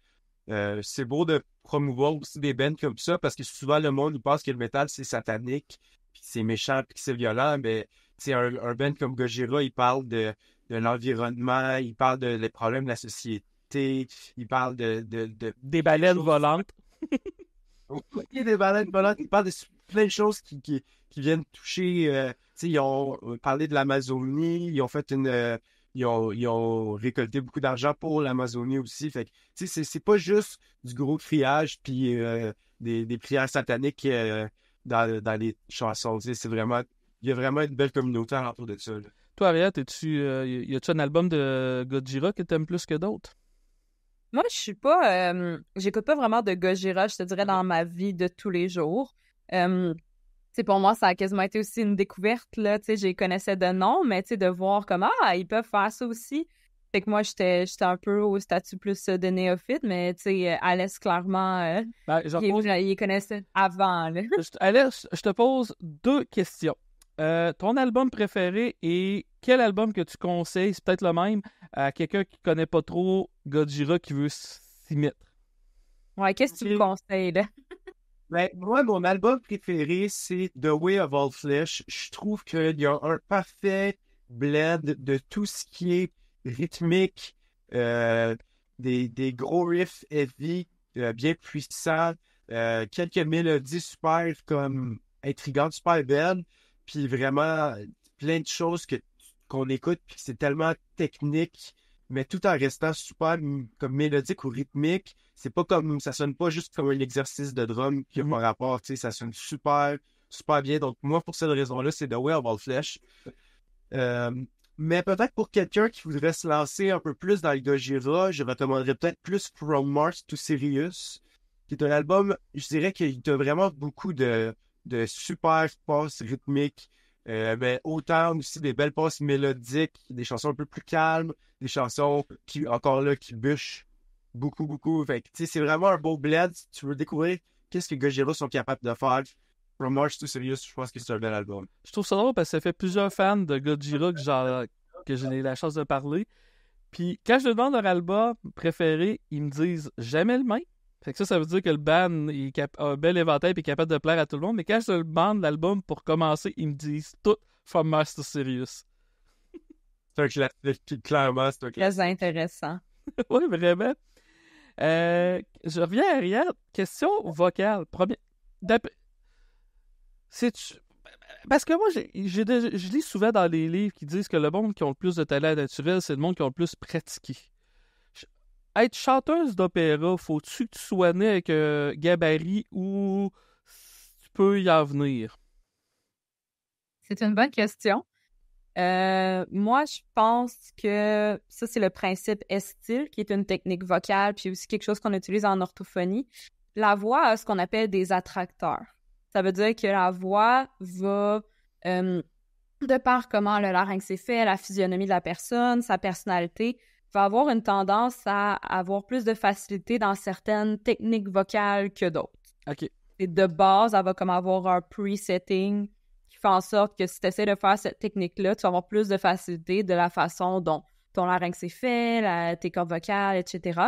C'est beau de promouvoir aussi des bands comme ça parce que souvent le monde il pense que le métal c'est satanique, puis c'est méchant, puis que c'est violent. Mais c'est un band comme Gojira, il parle de l'environnement, il parle des problèmes de la société, il parle Des baleines volantes. il y a des baleines volantes, il parle de plein de choses qui viennent toucher. Tu sais, ils ont parlé de l'Amazonie, ils ont fait ils ont récolté beaucoup d'argent pour l'Amazonie aussi. Fait que, tu sais, c'est pas juste du gros criage puis des prières sataniques dans les chansons. Tu sais, il y a vraiment une belle communauté autour de ça, là. Toi, Ariel, y a-tu un album de Gojira que t'aimes plus que d'autres? Moi, je suis pas, j'écoute pas vraiment de Gojira, je te dirais, dans ma vie de tous les jours. Tu sais, pour moi, ça a quasiment été aussi une découverte, là, tu sais, je les connaissais de nom, mais tu sais, de voir comment, ils peuvent faire ça aussi. Fait que moi, j'étais un peu au statut plus de néophyte, mais tu sais, Alès, clairement, Ben, il connaissait avant, là. Alex, je te pose deux questions. Ton album préféré et quel album que tu conseilles, c'est peut-être le même, à quelqu'un qui connaît pas trop Gojira qui veut s'y mettre? Ouais, qu'est-ce que tu me conseilles, là? Ben, moi, mon album préféré, c'est The Way of All Flesh. Je trouve qu'il y a un parfait blend de tout ce qui est rythmique, des gros riffs heavy, bien puissants, quelques mélodies super comme intrigantes, super belles, puis vraiment plein de choses qu'on écoute, puis c'est tellement technique, mais tout en restant super comme mélodique ou rythmique. C'est pas comme, ça sonne pas juste comme un exercice de drum qui a par rapport, tu sais, ça sonne super, super bien. Donc, moi, pour cette raison-là, c'est The Way of All Flesh. Mais peut-être pour quelqu'un qui voudrait se lancer un peu plus dans le Gojira, je recommanderais peut-être plus From Mars to Sirius, qui est un album, je dirais qu'il a vraiment beaucoup de super passes rythmiques, mais autant aussi des belles passes mélodiques, des chansons un peu plus calmes, des chansons qui, encore là, qui bûchent beaucoup, beaucoup. Fait que, tu sais, c'est vraiment un beau blend. Si tu veux découvrir qu'est-ce que Gojira sont capables de faire, From Mars to Sirius, je pense que c'est un bel album. Je trouve ça drôle parce que ça fait plusieurs fans de Gojira que j'ai eu la chance de parler. Puis quand je leur demande leur album préféré, ils me disent jamais le même. Fait que ça veut dire que le band a un bel éventail et est capable de plaire à tout le monde. Mais quand je leur demande l'album pour commencer, ils me disent tout From Mars to Sirius. C'est un classique, clairement, c'est un classique. Très intéressant. Oui, vraiment. Je reviens à Ariane. Question vocale. Parce que moi, je lis souvent dans les livres qui disent que le monde qui ont le plus de talent naturel, c'est le monde qui ont le plus pratiqué. Être chanteuse d'opéra, faut-tu que tu sois né avec un gabarit ou tu peux y en venir? C'est une bonne question. Moi, je pense que ça, c'est le principe est-style, qui est une technique vocale, puis aussi quelque chose qu'on utilise en orthophonie. La voix a ce qu'on appelle des attracteurs. Ça veut dire que la voix va, de par comment le larynx est fait, la physionomie de la personne, sa personnalité, va avoir une tendance à avoir plus de facilité dans certaines techniques vocales que d'autres. OK. Et de base, elle va comme avoir un presetting qui fait en sorte que si tu essaies de faire cette technique-là, tu vas avoir plus de facilité de la façon dont ton larynx est fait, tes cordes vocales, etc.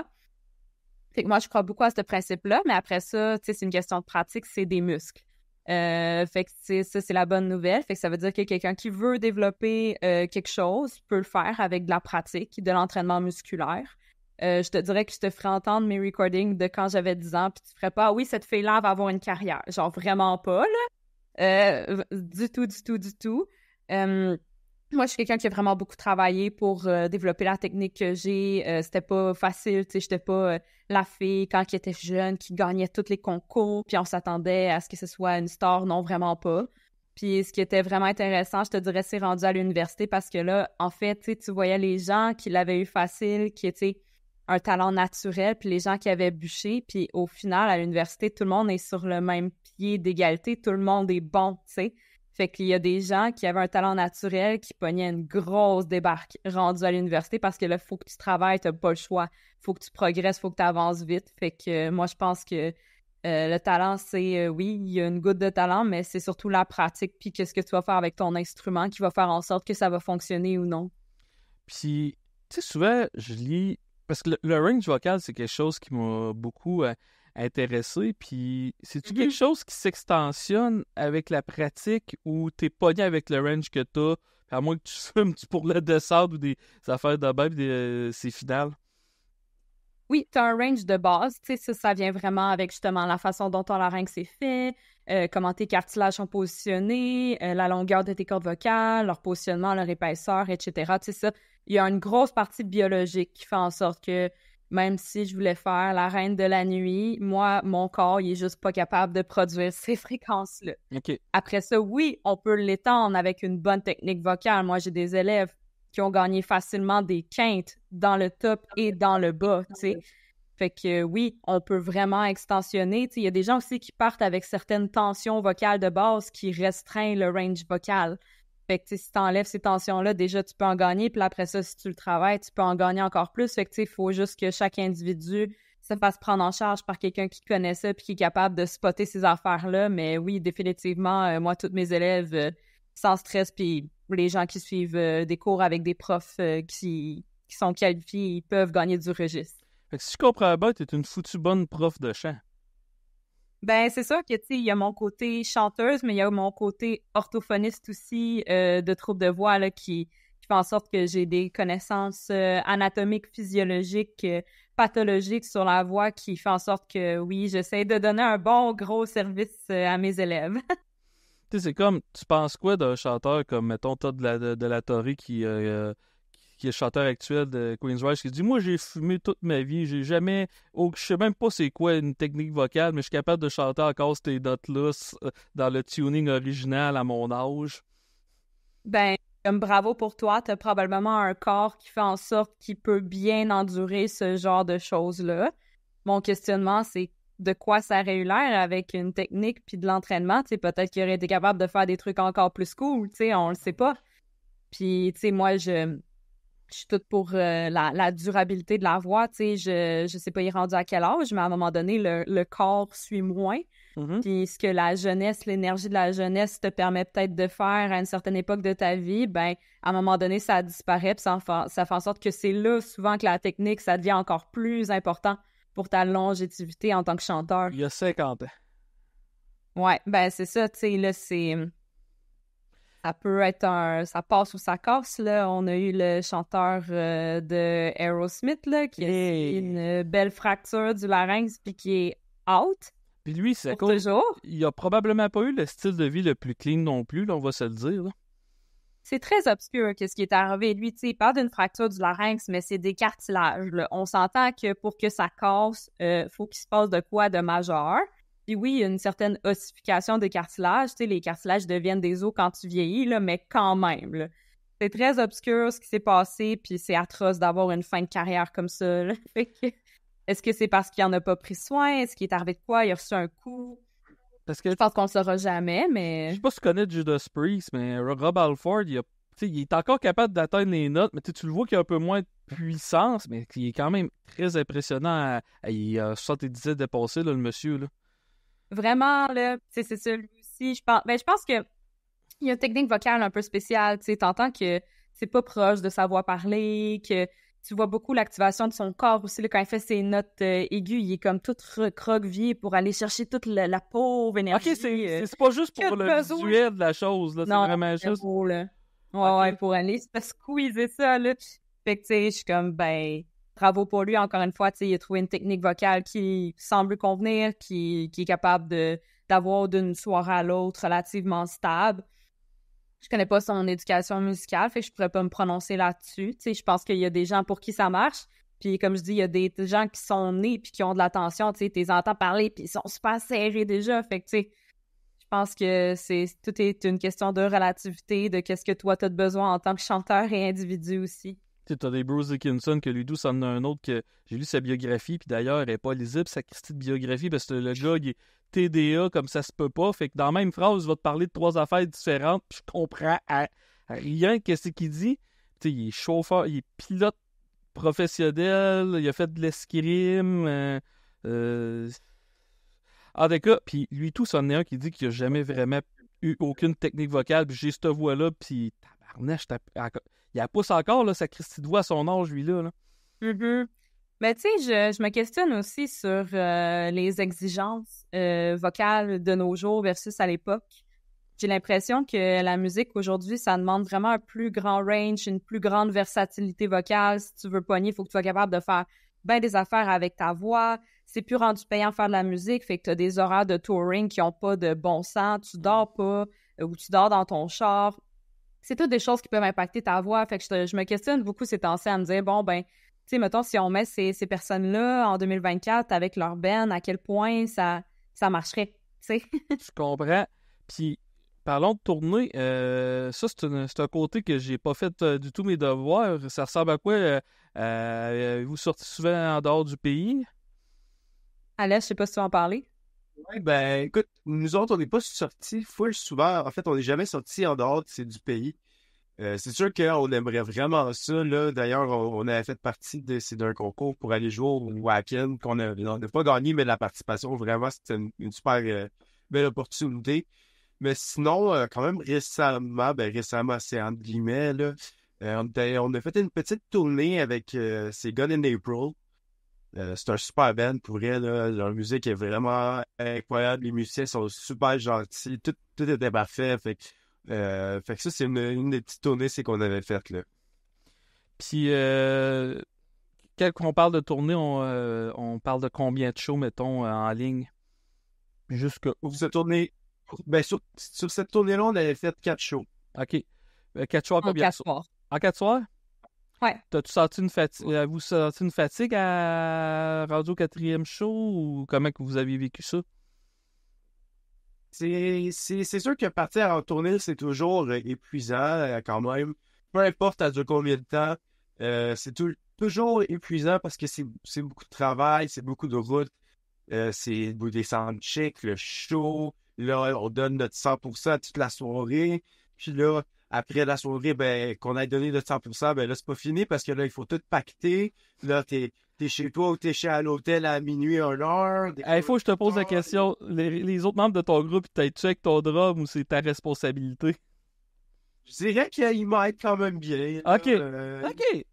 Fait que moi, je crois beaucoup à ce principe-là, mais après ça, tu sais, c'est une question de pratique, c'est des muscles. Fait que ça, c'est la bonne nouvelle. Fait que ça veut dire que quelqu'un qui veut développer quelque chose peut le faire avec de la pratique, de l'entraînement musculaire. Je te dirais que je te ferais entendre mes recordings de quand j'avais 10 ans, puis tu ferais pas « Ah oui, cette fille-là va avoir une carrière. » Genre vraiment pas, là. Du tout, du tout, du tout. Moi, je suis quelqu'un qui a vraiment beaucoup travaillé pour développer la technique que j'ai. C'était pas facile, tu sais, j'étais pas la fille, quand elle était jeune, qui gagnait tous les concours, puis on s'attendait à ce que ce soit une star. Non, vraiment pas. Puis ce qui était vraiment intéressant, je te dirais, c'est rendu à l'université, parce que là, en fait, tu voyais les gens qui l'avaient eu facile, qui étaient un talent naturel, puis les gens qui avaient bûché, puis au final, à l'université, tout le monde est sur le même pied d'égalité, tout le monde est bon, tu sais. Fait qu'il y a des gens qui avaient un talent naturel qui pognaient une grosse débarque rendue à l'université, parce que là, il faut que tu travailles, t'as pas le choix. Faut que tu progresses, faut que tu avances vite. Fait que moi, je pense que le talent, c'est, oui, il y a une goutte de talent, mais c'est surtout la pratique, puis qu'est-ce que tu vas faire avec ton instrument qui va faire en sorte que ça va fonctionner ou non. Puis, tu sais, souvent, je lis... Parce que le range vocal, c'est quelque chose qui m'a beaucoup intéressé. Puis, c'est-tu quelque chose qui s'extensionne avec la pratique ou t'es pogné avec le range que t'as, à moins que tu fumes pour le descendre ou des affaires de même, c'est final? Oui, tu as un range de base. Tu sais, ça vient vraiment avec justement la façon dont ton larynx est fait, comment tes cartilages sont positionnés, la longueur de tes cordes vocales, leur positionnement, leur épaisseur, etc. Tu sais, ça, il y a une grosse partie biologique qui fait en sorte que même si je voulais faire la reine de la nuit, moi, mon corps, il est juste pas capable de produire ces fréquences-là. OK. Après ça, oui, on peut l'étendre avec une bonne technique vocale. Moi, j'ai des élèves qui ont gagné facilement des quintes dans le top et dans le bas, tu sais. Fait que oui, on peut vraiment extensionner. Tu sais, il y a des gens aussi qui partent avec certaines tensions vocales de base qui restreignent le range vocal. Fait que si tu enlèves ces tensions-là, déjà, tu peux en gagner. Puis après ça, si tu le travailles, tu peux en gagner encore plus. Fait que, tu sais, il faut juste que chaque individu se fasse prendre en charge par quelqu'un qui connaît ça puis qui est capable de spotter ces affaires-là. Mais oui, définitivement, moi, tous mes élèves, sans stress, puis les gens qui suivent des cours avec des profs qui sont qualifiés, ils peuvent gagner du registre. Fait que si je comprends bien, t'es une foutue bonne prof de chant. Ben, c'est sûr que, tu sais, il y a mon côté chanteuse, mais il y a mon côté orthophoniste aussi, de troupe de voix, là, qui fait en sorte que j'ai des connaissances anatomiques, physiologiques, pathologiques sur la voix, qui fait en sorte que, oui, j'essaie de donner un bon gros service à mes élèves. Tu sais, c'est comme, tu penses quoi d'un chanteur comme, mettons, Todd de la Torre qui qui est le chanteur actuel de Queen's Rise, qui dit « Moi, j'ai fumé toute ma vie, j'ai jamais... je sais même pas c'est quoi une technique vocale, mais je suis capable de chanter encore ces notes-là dans le tuning original à mon âge. » Ben, comme bravo pour toi, t'as probablement un corps qui fait en sorte qu'il peut bien endurer ce genre de choses-là. Mon questionnement, c'est de quoi ça aurait eu l'air avec une technique puis de l'entraînement. Tu sais, peut-être qu'il aurait été capable de faire des trucs encore plus cool, tu sais, on le sait pas. Puis, tu sais, moi, je suis toute pour la durabilité de la voix, tu sais, je sais pas, il est rendu à quel âge, mais à un moment donné, le corps suit moins. Puis ce que la jeunesse, l'énergie de la jeunesse te permet peut-être de faire à une certaine époque de ta vie, ben à un moment donné, ça disparaît, puis ça fait en sorte que c'est là, souvent, que la technique, ça devient encore plus important pour ta longévité en tant que chanteur. Il y a 50 ans. Ouais, ben c'est ça, tu sais, là, ça peut être ça passe ou ça casse, là. On a eu le chanteur de Aerosmith, là, qui a une belle fracture du larynx, puis qui est out. Puis lui, c'est pour toujours. Il a probablement pas eu le style de vie le plus clean non plus, là, on va se le dire. Là. C'est très obscur qu'est-ce qui est arrivé. Lui, tu sais, il parle d'une fracture du larynx, mais c'est des cartilages. Là. On s'entend que pour que ça casse, faut qu'il se passe de quoi de majeur. Puis oui, il y a une certaine ossification des cartilages. Tu sais, les cartilages deviennent des os quand tu vieillis, là, mais quand même. Là. C'est très obscur ce qui s'est passé, puis c'est atroce d'avoir une fin de carrière comme ça. Là. Fait que... Est-ce que c'est parce qu'il n'en a pas pris soin? Est-ce qu'il est arrivé de quoi? Il a reçu un coup? Parce que, je pense qu'on le saura jamais, mais... Je sais pas si tu connais Judas Priest, mais Rob Halford, il est encore capable d'atteindre les notes, mais tu le vois qu'il a un peu moins de puissance, mais il est quand même très impressionnant. Il a 77 dépassé, là, le monsieur. Là. Vraiment, là, c'est ça, lui aussi. Je pense que il y a une technique vocale un peu spéciale. Tu t'entends que c'est pas proche de sa voix parler, que... Tu vois beaucoup l'activation de son corps aussi, là, quand il fait ses notes aiguës, il est comme tout recroquevillé pour aller chercher toute la pauvre énergie. Ok, c'est pas juste pour le visuel de la chose, là, c'est vraiment juste... Ouais, pour aller se squeezer ça, là. Fait que, tu sais, je suis comme, ben, bravo pour lui, encore une fois, tu sais, il a trouvé une technique vocale qui semble lui convenir, qui est capable d'avoir d'une soirée à l'autre relativement stable. Je connais pas son éducation musicale, fait que je pourrais pas me prononcer là-dessus. Tu sais, je pense qu'il y a des gens pour qui ça marche. Puis comme je dis, il y a des gens qui sont nés puis qui ont de l'attention. Tu sais, tu les entends parler puis ils sont super serrés déjà. Fait que tu sais, je pense que tout est une question de relativité, de qu'est-ce que toi t'as de besoin en tant que chanteur et individu aussi. Tu sais, t'as des Bruce Dickinson que lui d'où ça en a un autre que j'ai lu sa biographie puis d'ailleurs elle est pas lisible sa petite biographie parce que le gars il est TDA comme ça se peut pas. Fait que dans la même phrase, il va te parler de 3 affaires différentes, puis je comprends à rien qu'est-ce qu'il dit. Tu sais, il est chauffeur, il est pilote professionnel, il a fait de l'escrime. En tout cas, puis lui tout, c'en est un qui dit qu'il a jamais vraiment eu aucune technique vocale, puis j'ai cette voix-là, puis tabarnèche, il a pousse encore, là, sa Christie de voix à son âge, lui-là. Là. Mm-hmm. Mais tu sais, je me questionne aussi sur les exigences vocales de nos jours versus à l'époque. J'ai l'impression que la musique aujourd'hui, ça demande vraiment un plus grand range, une plus grande versatilité vocale. Si tu veux pogner, il faut que tu sois capable de faire bien des affaires avec ta voix. C'est plus rendu payant de faire de la musique, fait que tu as des horaires de touring qui n'ont pas de bon sens. Tu dors pas ou tu dors dans ton char. C'est toutes des choses qui peuvent impacter ta voix. Fait que je me questionne beaucoup ces temps-ci à me dire, bon, ben, tu sais, mettons, si on met ces personnes-là en 2024 avec leur band, à quel point ça marcherait, tu sais? Je comprends. Puis, parlons de tournée. Ça, c'est un côté que j'ai pas fait du tout mes devoirs. Ça ressemble à quoi? Vous sortez souvent en dehors du pays? Alès, je sais pas si tu vas en parler. Oui, ben, écoute, nous autres, on n'est pas sortis full souvent. En fait, on n'est jamais sortis en dehors du pays. C'est sûr qu'on aimerait vraiment ça, là. D'ailleurs, on avait fait partie d'un concours pour aller jouer au Wacken, qu'on n'a pas gagné, mais la participation, vraiment, c'était une super belle opportunité. Mais sinon, quand même, récemment, c'est entre guillemets, là, on a fait une petite tournée avec c'est Gun in April. C'est un super band, pour vrai, là. Leur musique est vraiment incroyable. Les musiciens sont super gentils. Tout était parfait. Fait que ça, c'est une des petites tournées qu'on avait faites, là. Puis, quand on parle de tournée, on parle de combien de shows, mettons, en ligne? Jusque où? Cette tournée, ben, sur cette tournée-là, on avait fait 4 shows. OK. 4 shows en combien? 4 soirs. En 4 soirs? Ouais. T'as-tu senti une fatigue? Avez-vous senti une fatigue à rendu au 4e show ou comment que vous avez vécu ça? C'est sûr que partir en tournée, c'est toujours épuisant quand même. Peu importe ça dure combien de temps, c'est toujours épuisant parce que c'est beaucoup de travail, c'est beaucoup de route, c'est des soundchecks, le show. Là, on donne notre 100% toute la soirée. Puis là, après la soirée, ben, qu'on ait donné notre 100%, ben là, c'est pas fini parce que là, il faut tout pacter. Là, t'es chez toi ou t'es à l'hôtel à minuit, 1h. Il faut que je te pose la question. Les autres membres de ton groupe, ils t'aident-tu avec ton drum ou c'est ta responsabilité? Je dirais qu'ils m'aident quand même bien. OK. Là, OK.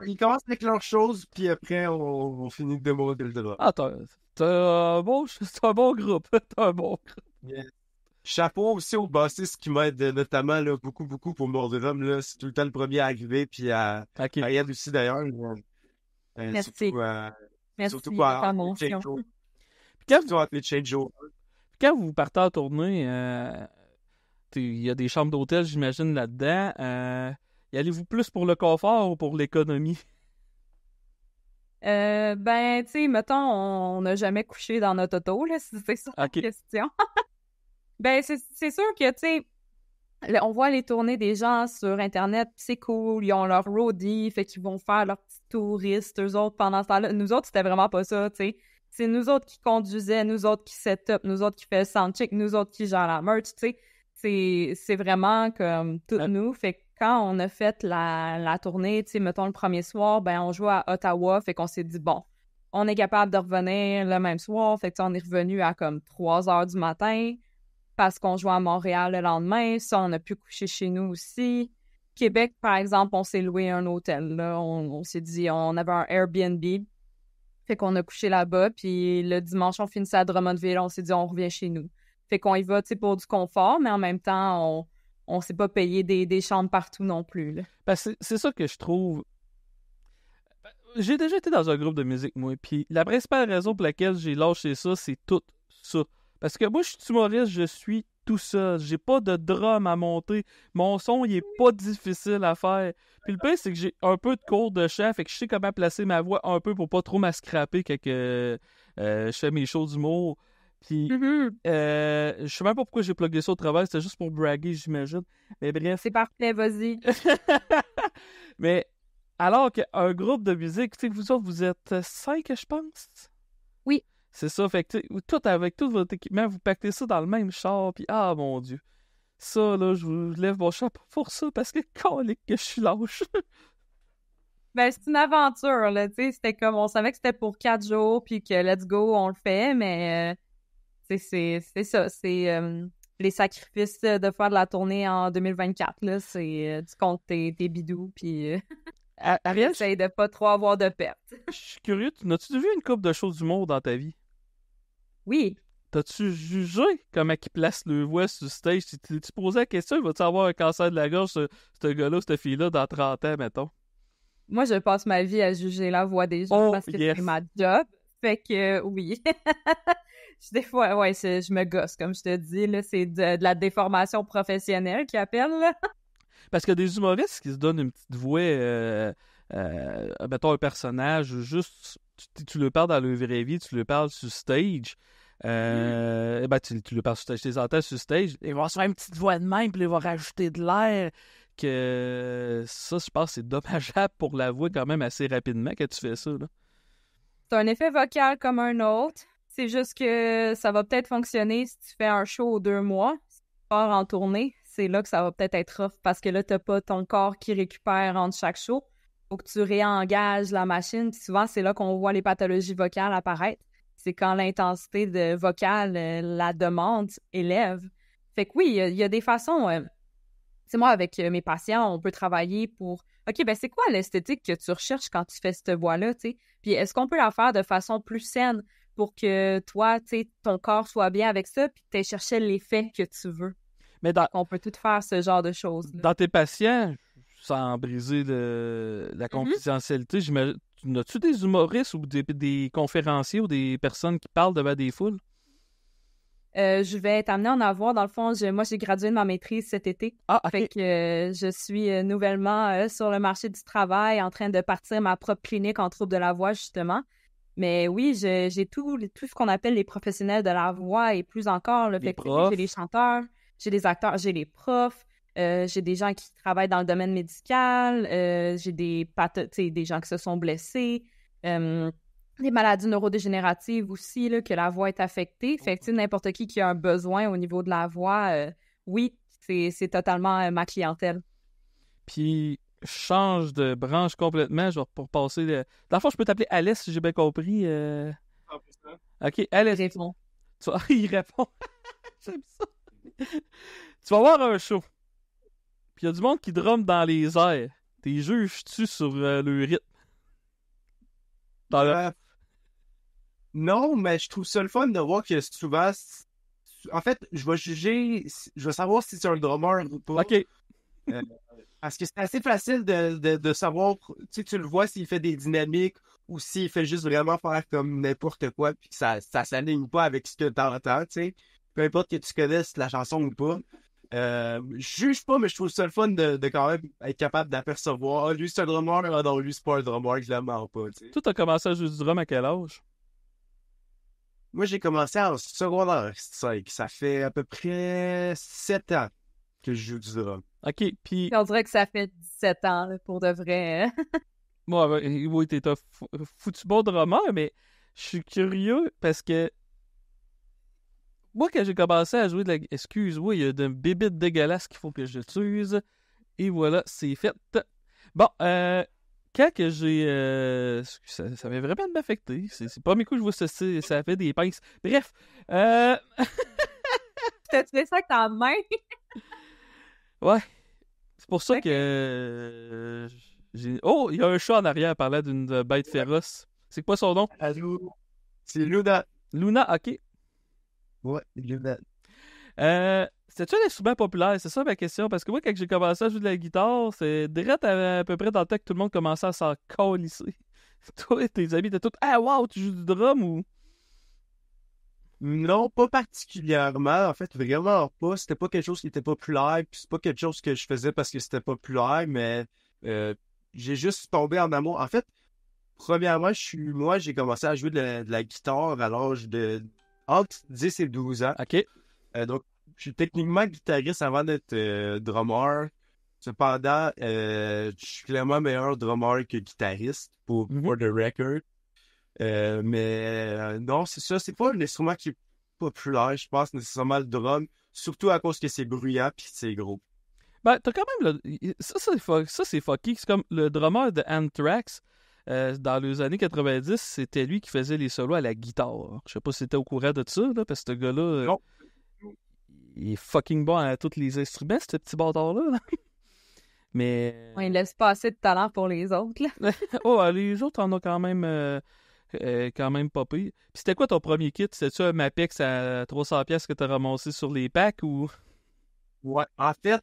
Ils commencent avec leurs choses, puis après, on finit de démonter le drap. Ah, c'est un bon groupe. T'as un bon groupe. Yeah. Chapeau aussi au bassiste qui m'aide notamment là, beaucoup, beaucoup pour mon drum. Là. C'est tout le temps le premier à arriver, puis à Yann aussi d'ailleurs. Merci. Surtout Merci, à ta les mention. changeovers. Quand, Surtout entre les changeovers. quand vous partez en tournée, il y a des chambres d'hôtel, j'imagine, là-dedans. Y allez-vous plus pour le confort ou pour l'économie? Ben, tu sais, mettons, on n'a jamais couché dans notre auto, là, si c'est ça la OK. question. Ben, c'est sûr que, tu sais, on voit les tournées des gens sur Internet, pis c'est cool, ils ont leur roadie, fait qu'ils vont faire leurs petits touristes, eux autres, pendant ce temps-là. Nous autres, c'était vraiment pas ça, tu sais. C'est nous autres qui conduisaient, nous autres qui set-up, nous autres qui fait le soundcheck, nous autres qui gèrent la merch, tu sais. C'est vraiment comme tout nous. Fait que quand on a fait la tournée, tu sais, mettons le premier soir, ben on jouait à Ottawa, fait qu'on s'est dit, bon, on est capable de revenir le même soir, fait que on est revenu à comme 3 heures du matin parce qu'on jouait à Montréal le lendemain. Ça, on a pu coucher chez nous aussi. Québec, par exemple, on s'est loué un hôtel, là. On s'est dit, on avait un Airbnb, fait qu'on a couché là-bas, puis le dimanche, on finissait à Drummondville, on s'est dit, on revient chez nous. Fait qu'on y va, tu sais, pour du confort, mais en même temps, on s'est pas payé des chambres partout non plus, là. Ben, c'est ça que je trouve. J'ai déjà été dans un groupe de musique, moi, puis la principale raison pour laquelle j'ai lâché ça, c'est tout ça. Parce que moi, je suis humoriste, je suis tout seul. J'ai pas de drum à monter. Mon son, il est pas difficile à faire. Puis le pire, c'est que j'ai un peu de cours de chant, fait que je sais comment placer ma voix un peu pour pas trop m'ascraper quand je fais mes shows d'humour. Puis, je sais même pas pourquoi j'ai plugué ça au travail, c'était juste pour braguer, j'imagine. Mais bref. C'est parfait, vas-y. Mais alors qu'un groupe de musique, tu sais, vous autres, vous êtes 5, je pense? Oui. C'est ça, fait que tout avec tout votre équipement, vous pactez ça dans le même char, puis ah mon Dieu. Ça, là, je vous lève mon chapeau pour ça, parce que calique que je suis lâche. Ben, c'est une aventure, là, tu sais, c'était comme, on savait que c'était pour 4 jours, puis que let's go, on le fait, mais, c'est ça, c'est les sacrifices de faire de la tournée en 2024, là, c'est tu comptes tes bidous, puis Ariel, essaye de pas trop avoir de pertes. je suis curieux, n'as-tu vu une couple de shows d'humour dans ta vie? Oui. T'as-tu jugé comment il place le voix sur le stage? Tu posais la question, vas-tu avoir un cancer de la gorge, ce gars-là, cette fille-là, dans 30 ans, mettons? Moi, je passe ma vie à juger la voix des gens parce que c'est ma job. Fait que, oui. Des fois, ouais, je me gosse, comme je te dis, là. C'est de la déformation professionnelle qu'ils appellent, là. Parce qu'il y a des humoristes qui se donnent une petite voix, mettons un personnage, juste, tu le parles dans la vraie vie, tu le parles sur stage. Ben, tu le parles sur stage, tu les entends sur stage, ils vont se faire une petite voix de même, puis ils vont rajouter de l'air. Que ça, je pense, c'est dommageable pour la voix quand même assez rapidement que tu fais ça, là. C'est un effet vocal comme un autre. C'est juste que ça va peut-être fonctionner si tu fais un show aux 2 mois. Si tu pars en tournée, c'est là que ça va peut-être être rough parce que là, t'as pas ton corps qui récupère entre chaque show. Faut que tu réengages la machine. Puis souvent, c'est là qu'on voit les pathologies vocales apparaître. C'est quand l'intensité de vocale, la demande élève. Fait que oui, il y a des façons... Tu sais, moi, avec mes patients, on peut travailler pour... OK, ben c'est quoi l'esthétique que tu recherches quand tu fais cette voix-là, tu sais? Puis est-ce qu'on peut la faire de façon plus saine pour que toi, tu sais, ton corps soit bien avec ça puis que tu aies cherché l'effet que tu veux? Mais on peut tout faire ce genre de choses-là. Dans tes patients, sans briser la confidentialité, j'imagine, as-tu des humoristes ou des conférenciers ou des personnes qui parlent devant des foules? Je vais être amenée à en avoir. Dans le fond, moi, j'ai gradué de ma maîtrise cet été. Ah, OK. Fait que je suis nouvellement sur le marché du travail en train de partir ma propre clinique en trouble de la voix, justement. Mais oui, j'ai tout ce qu'on appelle les professionnels de la voix et plus encore. Là. Les Fait que profs. j'ai les chanteurs, j'ai les acteurs, j'ai les profs, j'ai des gens qui travaillent dans le domaine médical, j'ai des gens qui se sont blessés, des maladies neurodégénératives aussi, là, que la voix est affectée. Fait que n'importe qui a un besoin au niveau de la voix, oui, c'est totalement ma clientèle. Puis, je change de branche complètement, genre pour passer... Dans le fond, je peux t'appeler Alice, si j'ai bien compris. OK, Alice. Réponds. Il répond. J'aime ça. Tu vas voir un show. Puis il y a du monde qui drumme dans les airs. T'es juges-tu sur le rythme? Non, mais je trouve ça le fun de voir que souvent... En fait, je vais savoir si c'est un drummer ou pas. OK. Parce que c'est assez facile de savoir, tu le vois s'il fait des dynamiques ou s'il fait juste vraiment faire comme n'importe quoi puis que ça s'aligne pas avec ce que t'entends, tu sais. Peu importe que tu connaisses la chanson ou pas. Je juge pas, mais je trouve ça le fun de quand même être capable d'apercevoir. Lui, c'est un drummer, non, lui, c'est pas un drummer, clairement pas, tu sais. Toi, t'as commencé à jouer du drum à quel âge? Moi, j'ai commencé en secondaire 5. Ça fait à peu près 7 ans que je joue du drum. OK, puis... On dirait que ça fait 17 ans, là, pour de vrai. Moi, oui, t'es un foutu bon drummer, mais je suis curieux parce que moi, quand j'ai commencé à jouer de la... Excuse-moi, il y a de bébite dégueulasse qu'il faut que j'utilise. Et voilà, c'est fait. Bon, quand que j'ai... ça m'est vraiment m'affecté. C'est pas mes coups que je vois ça fait des pinces. Bref. T'as tué ça avec ta main? Ouais. C'est pour ça Ok. que... Oh, il y a un chat en arrière parlant d'une bête féroce. C'est quoi son nom? Allô? C'est Luna. Luna, OK. Ouais, Luna. C'était-tu un instrument populaire? C'est ça ma question. Parce que moi, quand j'ai commencé à jouer de la guitare, c'est direct à peu près dans le temps que tout le monde commençait à s'en câlisser. Toi et tes amis étaient tous « Ah, wow, tu joues du drum ou... » Non, pas particulièrement. En fait, vraiment pas. C'était pas quelque chose qui était populaire. Puis c'est pas quelque chose que je faisais parce que c'était populaire, mais j'ai juste tombé en amour. En fait, premièrement, j'ai commencé à jouer de la guitare à l'âge de entre 10 et 12 ans. OK. Donc, je suis techniquement guitariste avant d'être drummer. Cependant, je suis clairement meilleur drummer que guitariste pour the record. Mais non, c'est ça. C'est pas un instrument qui est populaire, je pense, nécessairement le drum. Surtout à cause que c'est bruyant puis c'est gros. Ben, t'as quand même... Ça, c'est fucky. C'est comme le drummer de Anthrax. Dans les années 90, c'était lui qui faisait les solos à la guitare. Je sais pas si t'étais au courant de ça, là, parce que ce gars-là... Non. Il est fucking bon à tous les instruments, ce petit bâtard-là. Là. Mais... Il laisse pas assez de talent pour les autres, là. Oh, les autres en ont quand même pas pire. Puis c'était quoi ton premier kit? C'était-tu un Mapex à 300$ que t'as ramassé sur les packs ou... Ouais, en fait,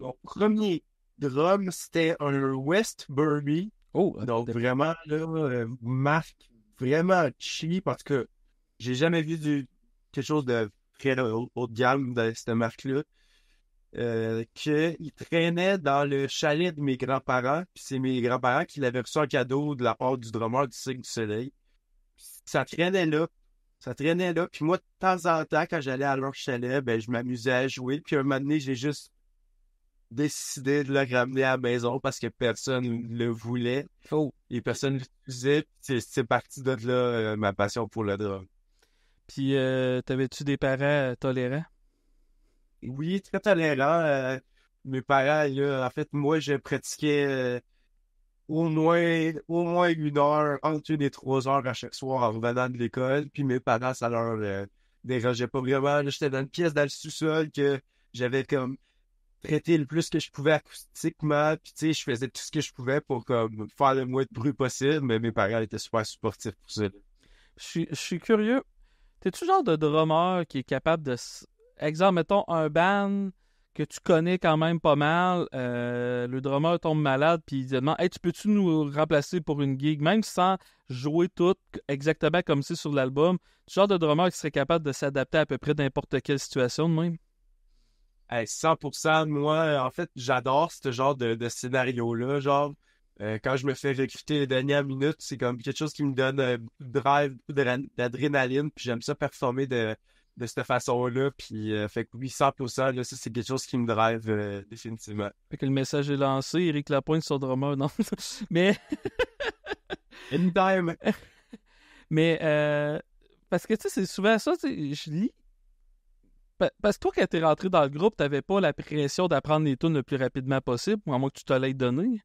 mon premier drum, c'était un Westbury. Oh, Donc vraiment, là, marque vraiment cheap parce que j'ai jamais vu quelque chose de très haut de gamme de cette marque-là. Qu'il traînait dans le chalet de mes grands-parents. Puis c'est mes grands-parents qui l'avaient reçu en cadeau de la part du drummer du Cirque du Soleil. Ça traînait là. Puis moi, de temps en temps, quand j'allais à leur chalet, ben, je m'amusais à jouer. Puis un moment donné, j'ai juste décidé de le ramener à la maison parce que personne le voulait. Oh. Et personne l'utilisait. C'est parti de là, ma passion pour le drum. Puis, t'avais-tu des parents tolérants? Oui, très tolérant. Mes parents, là, en fait, moi, je pratiquais au moins 1 heure, entre 1 et 3 heures à chaque soir en revenant de l'école. Puis mes parents, ça leur dérangeait pas vraiment. Là, j'étais dans une pièce dans le sous-sol que j'avais comme traité le plus que je pouvais acoustiquement. Puis tu sais, je faisais tout ce que je pouvais pour comme faire le moins de bruit possible. Mais mes parents étaient super supportifs pour ça. Je suis curieux. T'es-tu le genre de drummer qui est capable de... Exemple, mettons, un band que tu connais quand même pas mal, le drummer tombe malade, puis il te demande « Hey, tu peux-tu nous remplacer pour une gig? » Même sans jouer tout exactement comme c'est sur l'album, ce genre de drummer qui serait capable de s'adapter à peu près n'importe quelle situation de même. Hey, 100%, moi, en fait, j'adore ce genre de scénario-là. Genre, quand je me fais recruter les dernières minutes, c'est comme quelque chose qui me donne beaucoup de drive, beaucoup d'adrénaline, puis j'aime ça performer de cette façon-là. Puis, fait que oui, 100%, là, ça, c'est quelque chose qui me drive définitivement. Fait que le message est lancé, Éric Lapointe sur drummer, non? Mais... Anytime! Mais, parce que, tu sais, c'est souvent ça, tu sais, je lis. Parce que toi, quand t'es rentré dans le groupe, t'avais pas la pression d'apprendre les tunes le plus rapidement possible, ou à moins que tu te l'aies donné.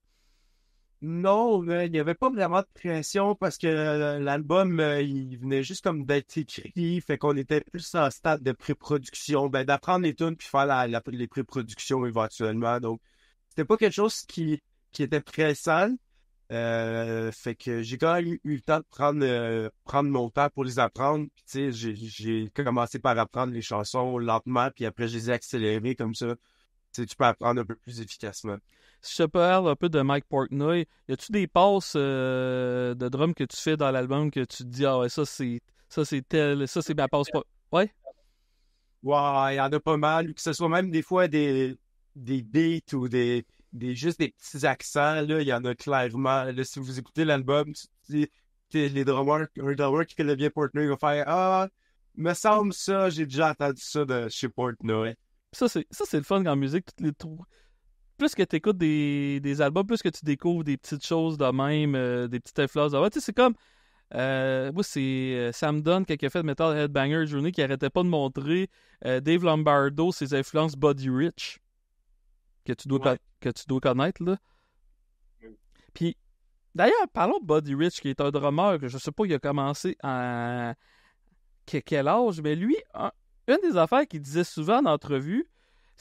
Non, il n'y avait pas vraiment de pression parce que l'album, il venait juste comme d'être écrit, fait qu'on était plus en stade de pré-production, d'apprendre les tunes puis faire les pré-productions éventuellement. Donc, c'était pas quelque chose qui était pressant. Fait que j'ai quand même eu le temps de prendre mon temps pour les apprendre. Puis, tu sais, j'ai commencé par apprendre les chansons lentement, puis après, je les ai accélérées comme ça. Tu sais, tu peux apprendre un peu plus efficacement. Si je te parle un peu de Mike Portnoy, y a-tu des passes de drum que tu fais dans l'album que tu te dis, ah ouais, ça c'est ma passe pas. Ouais? Ouais, il y en a pas mal. Que ce soit même des fois des beats ou juste des petits accents, là, il y en a clairement. Là, si vous écoutez l'album, les drummers, un drummer qui connaît bien Portnoy va faire ah, me semble ça, j'ai déjà entendu ça de chez Portnoy. Ça c'est le fun en musique, plus que tu écoutes des albums, plus que tu découvres des petites choses de même, des petites influences. Tu sais, c'est comme moi, c'est Sam Dunn qui a fait Metal Headbanger Journey qui arrêtait pas de montrer Dave Lombardo, ses influences Buddy Rich que tu dois connaître là. Puis d'ailleurs, parlons de Buddy Rich qui est un drummer que je sais pas, il a commencé à quel âge, mais lui, une des affaires qu'il disait souvent en entrevue,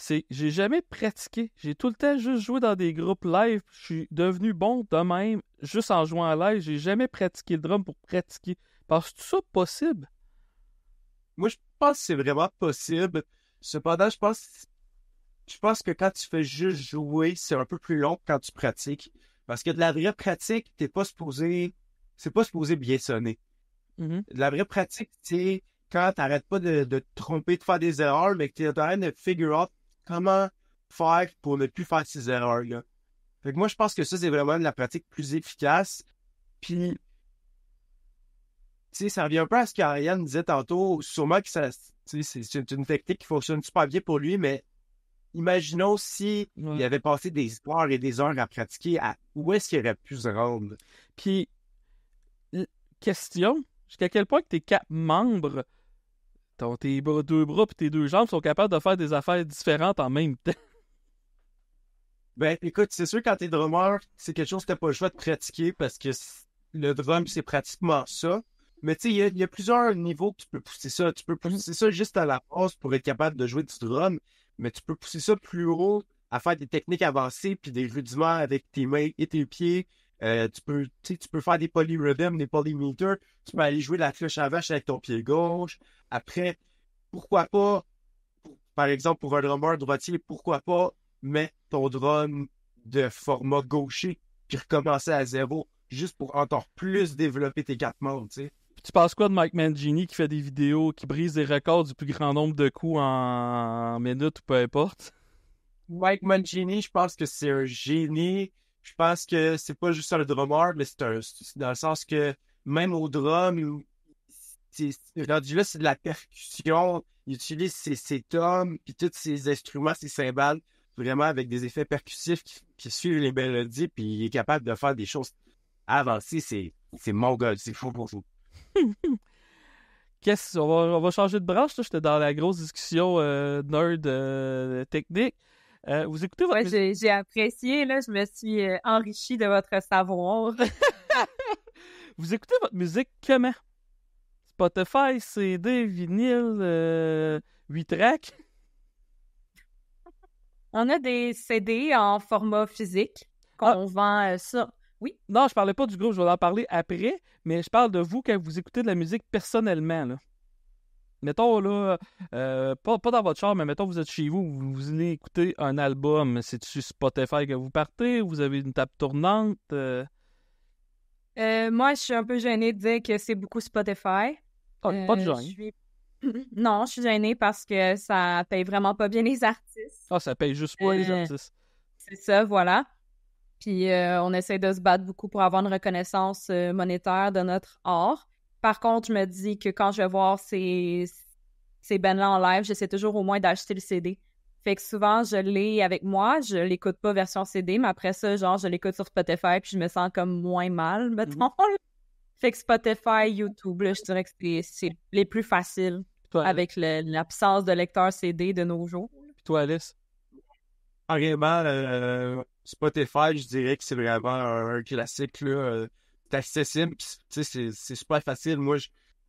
c'est j'ai jamais pratiqué. J'ai tout le temps juste joué dans des groupes live. Je suis devenu bon de même, juste en jouant à live. J'ai jamais pratiqué le drum pour pratiquer. Penses-tu ça possible? Moi, je pense que c'est vraiment possible. Cependant, je pense que quand tu fais juste jouer, c'est un peu plus long que quand tu pratiques. Parce que de la vraie pratique, c'est pas supposé bien sonner. Mm-hmm. De la vraie pratique, c'est quand t'arrêtes pas de te tromper, de faire des erreurs, mais que t'es en train de figure out comment faire pour ne plus faire ces erreurs-là. Fait que moi, je pense que ça, c'est vraiment de la pratique plus efficace. Puis, tu sais, ça revient un peu à ce qu'Ariane disait tantôt. Sûrement que c'est une technique qui fonctionne super bien pour lui, mais imaginons si il avait passé des heures et des heures à pratiquer, où est-ce qu'il aurait pu se rendre? Puis, question, jusqu'à quel point que tes 4 membres, tes deux bras et tes 2 jambes sont capables de faire des affaires différentes en même temps? Ben, écoute, c'est sûr, quand t'es drummer, c'est quelque chose que t'as pas le choix de pratiquer parce que le drum, c'est pratiquement ça. Mais tu sais, il y a plusieurs niveaux que tu peux pousser ça. Tu peux pousser ça juste à la base pour être capable de jouer du drum, mais tu peux pousser ça plus haut à faire des techniques avancées puis des rudiments avec tes mains et tes pieds. Tu peux faire des polyrhythms, des polymeters. Tu peux aller jouer la flèche à vache avec ton pied gauche. Après, pourquoi pas, par exemple, pour un drummer droitier, pourquoi pas mettre ton drum de format gaucher puis recommencer à zéro, juste pour encore plus développer tes 4 membres, tu sais. Tu penses quoi de Mike Mangini qui fait des vidéos, qui brise des records du plus grand nombre de coups en minutes ou peu importe? Mike Mangini, je pense que c'est un génie. Je pense que c'est pas juste un drummer, mais c'est dans le sens que même au drum, rendu là, c'est de la percussion. Il utilise ses tomes, puis tous ses instruments, ses cymbales, vraiment avec des effets percussifs qui suivent les mélodies, puis il est capable de faire des choses avancées. C'est mon gars, c'est fou pour vous. On va changer de branche, là. J'étais dans la grosse discussion nerd technique. Vous écoutez votre musique? J'ai apprécié, là, je me suis enrichi de votre savoir. Vous écoutez votre musique comment? Spotify, CD, vinyle, 8 tracks? On a des CD en format physique qu'on vend ça. Oui? Non, je parlais pas du groupe, je vais en parler après, mais je parle de vous quand vous écoutez de la musique personnellement, là. mettons là, pas dans votre chambre, mais mettons vous êtes chez vous, vous allez écouter un album, c'est-tu Spotify que vous partez, vous avez une table tournante? Moi, je suis un peu gênée de dire que c'est beaucoup Spotify. Pas de Je gêne. suis... Non, je suis gênée parce que ça paye vraiment pas bien les artistes. Ah, ça paye juste pas les artistes. C'est ça, voilà. Puis on essaie de se battre beaucoup pour avoir une reconnaissance monétaire de notre art. Par contre, je me dis que quand je vais voir ces bands-là en live, j'essaie toujours au moins d'acheter le CD. Fait que souvent, je l'ai avec moi, je l'écoute pas version CD, mais après ça, genre, je l'écoute sur Spotify, puis je me sens comme moins mal, mettons. Fait que Spotify, YouTube, là, je dirais que c'est les plus faciles avec l'absence de lecteur CD de nos jours. Puis toi, Alice? Vraiment, Spotify, je dirais que c'est vraiment un classique, là. C'est accessible, tu sais, c'est super facile. Moi,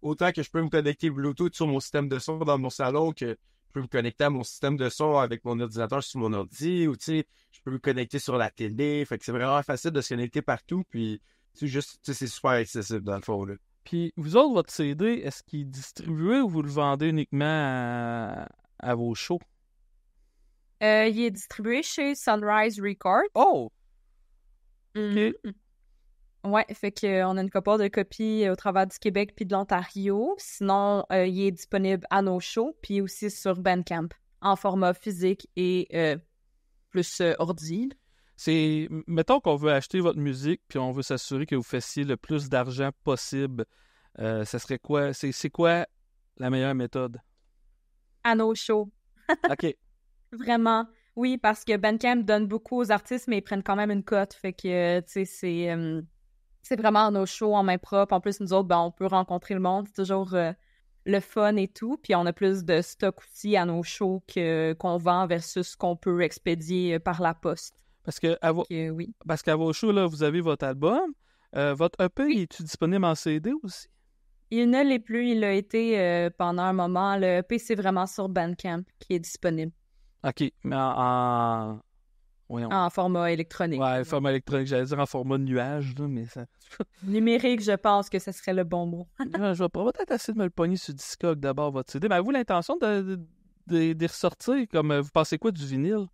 autant que je peux me connecter Bluetooth sur mon système de son dans mon salon, que je peux me connecter à mon système de son avec mon ordinateur sur mon ordi, ou tu sais, je peux me connecter sur la télé. Fait que c'est vraiment facile de se connecter partout, puis c'est super accessible dans le fond, là. Puis vous autres, votre CD, est-ce qu'il est distribué ou vous le vendez uniquement à vos shows? Il est distribué chez Sunrise Records. Oh! Mm-hmm. OK. Ouais, fait qu'on a une couple de copies au travers du Québec puis de l'Ontario. Sinon, il est disponible à nos shows, puis aussi sur Bandcamp, en format physique et plus ordi. Mettons qu'on veut acheter votre musique, puis on veut s'assurer que vous fassiez le plus d'argent possible. Ça serait quoi? C'est quoi la meilleure méthode? À nos shows. OK. Vraiment. Oui, parce que Bandcamp donne beaucoup aux artistes, mais ils prennent quand même une cote. Fait que, tu sais, c'est vraiment nos shows en main propre. En plus, nous autres, on peut rencontrer le monde. C'est toujours le fun et tout. Puis on a plus de stock aussi à nos shows qu'on vend versus qu'on peut expédier par la poste. Parce qu'à vos shows, là, vous avez votre album. Votre EP, oui. Est-tu disponible en CD aussi? Il ne l'est plus. Il a été pendant un moment. Le EP, c'est vraiment sur Bandcamp qui est disponible. OK. Mais en format électronique. Ouais, format électronique. J'allais dire en format nuage, là, mais ça... Numérique, je pense que ce serait le bon mot. Je vais peut-être essayer de me le pogner sur Discog d'abord, votre CD. Mais avez-vous l'intention de ressortir? Comme, vous pensez quoi du vinyle?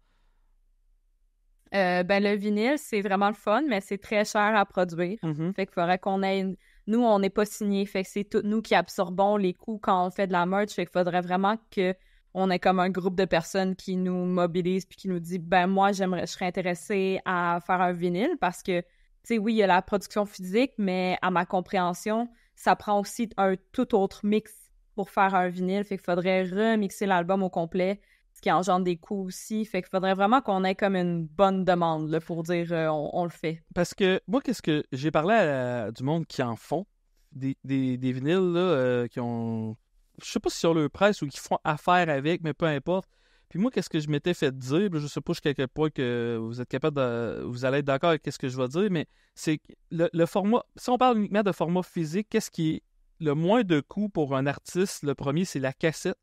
Le vinyle, c'est vraiment le fun, mais c'est très cher à produire. Mm-hmm. Fait qu'il faudrait qu'on ait... Nous, on n'est pas signé. Fait que c'est tout nous qui absorbons les coûts quand on fait de la merch. Fait qu'il faudrait vraiment qu'on ait comme un groupe de personnes qui nous mobilisent puis qui nous dit, moi, je serais intéressée à faire un vinyle parce que, tu sais, oui, il y a la production physique, mais à ma compréhension, ça prend aussi un tout autre mix pour faire un vinyle. Fait qu'il faudrait remixer l'album au complet, ce qui engendre des coûts aussi. Fait qu'il faudrait vraiment qu'on ait comme une bonne demande là, pour dire on le fait. Parce que moi, qu'est-ce que j'ai parlé à du monde qui en font, des vinyles là, qui ont... Je sais pas si sur le presse ou qui font affaire avec, mais peu importe. Puis moi, qu'est-ce que je m'étais fait dire, je sais pas jusqu'à quel point que vous êtes capable vous allez être d'accord avec ce que je vais dire, mais c'est le format, si on parle uniquement de format physique, qu'est-ce qui est le moins de coût pour un artiste? Le premier, c'est la cassette.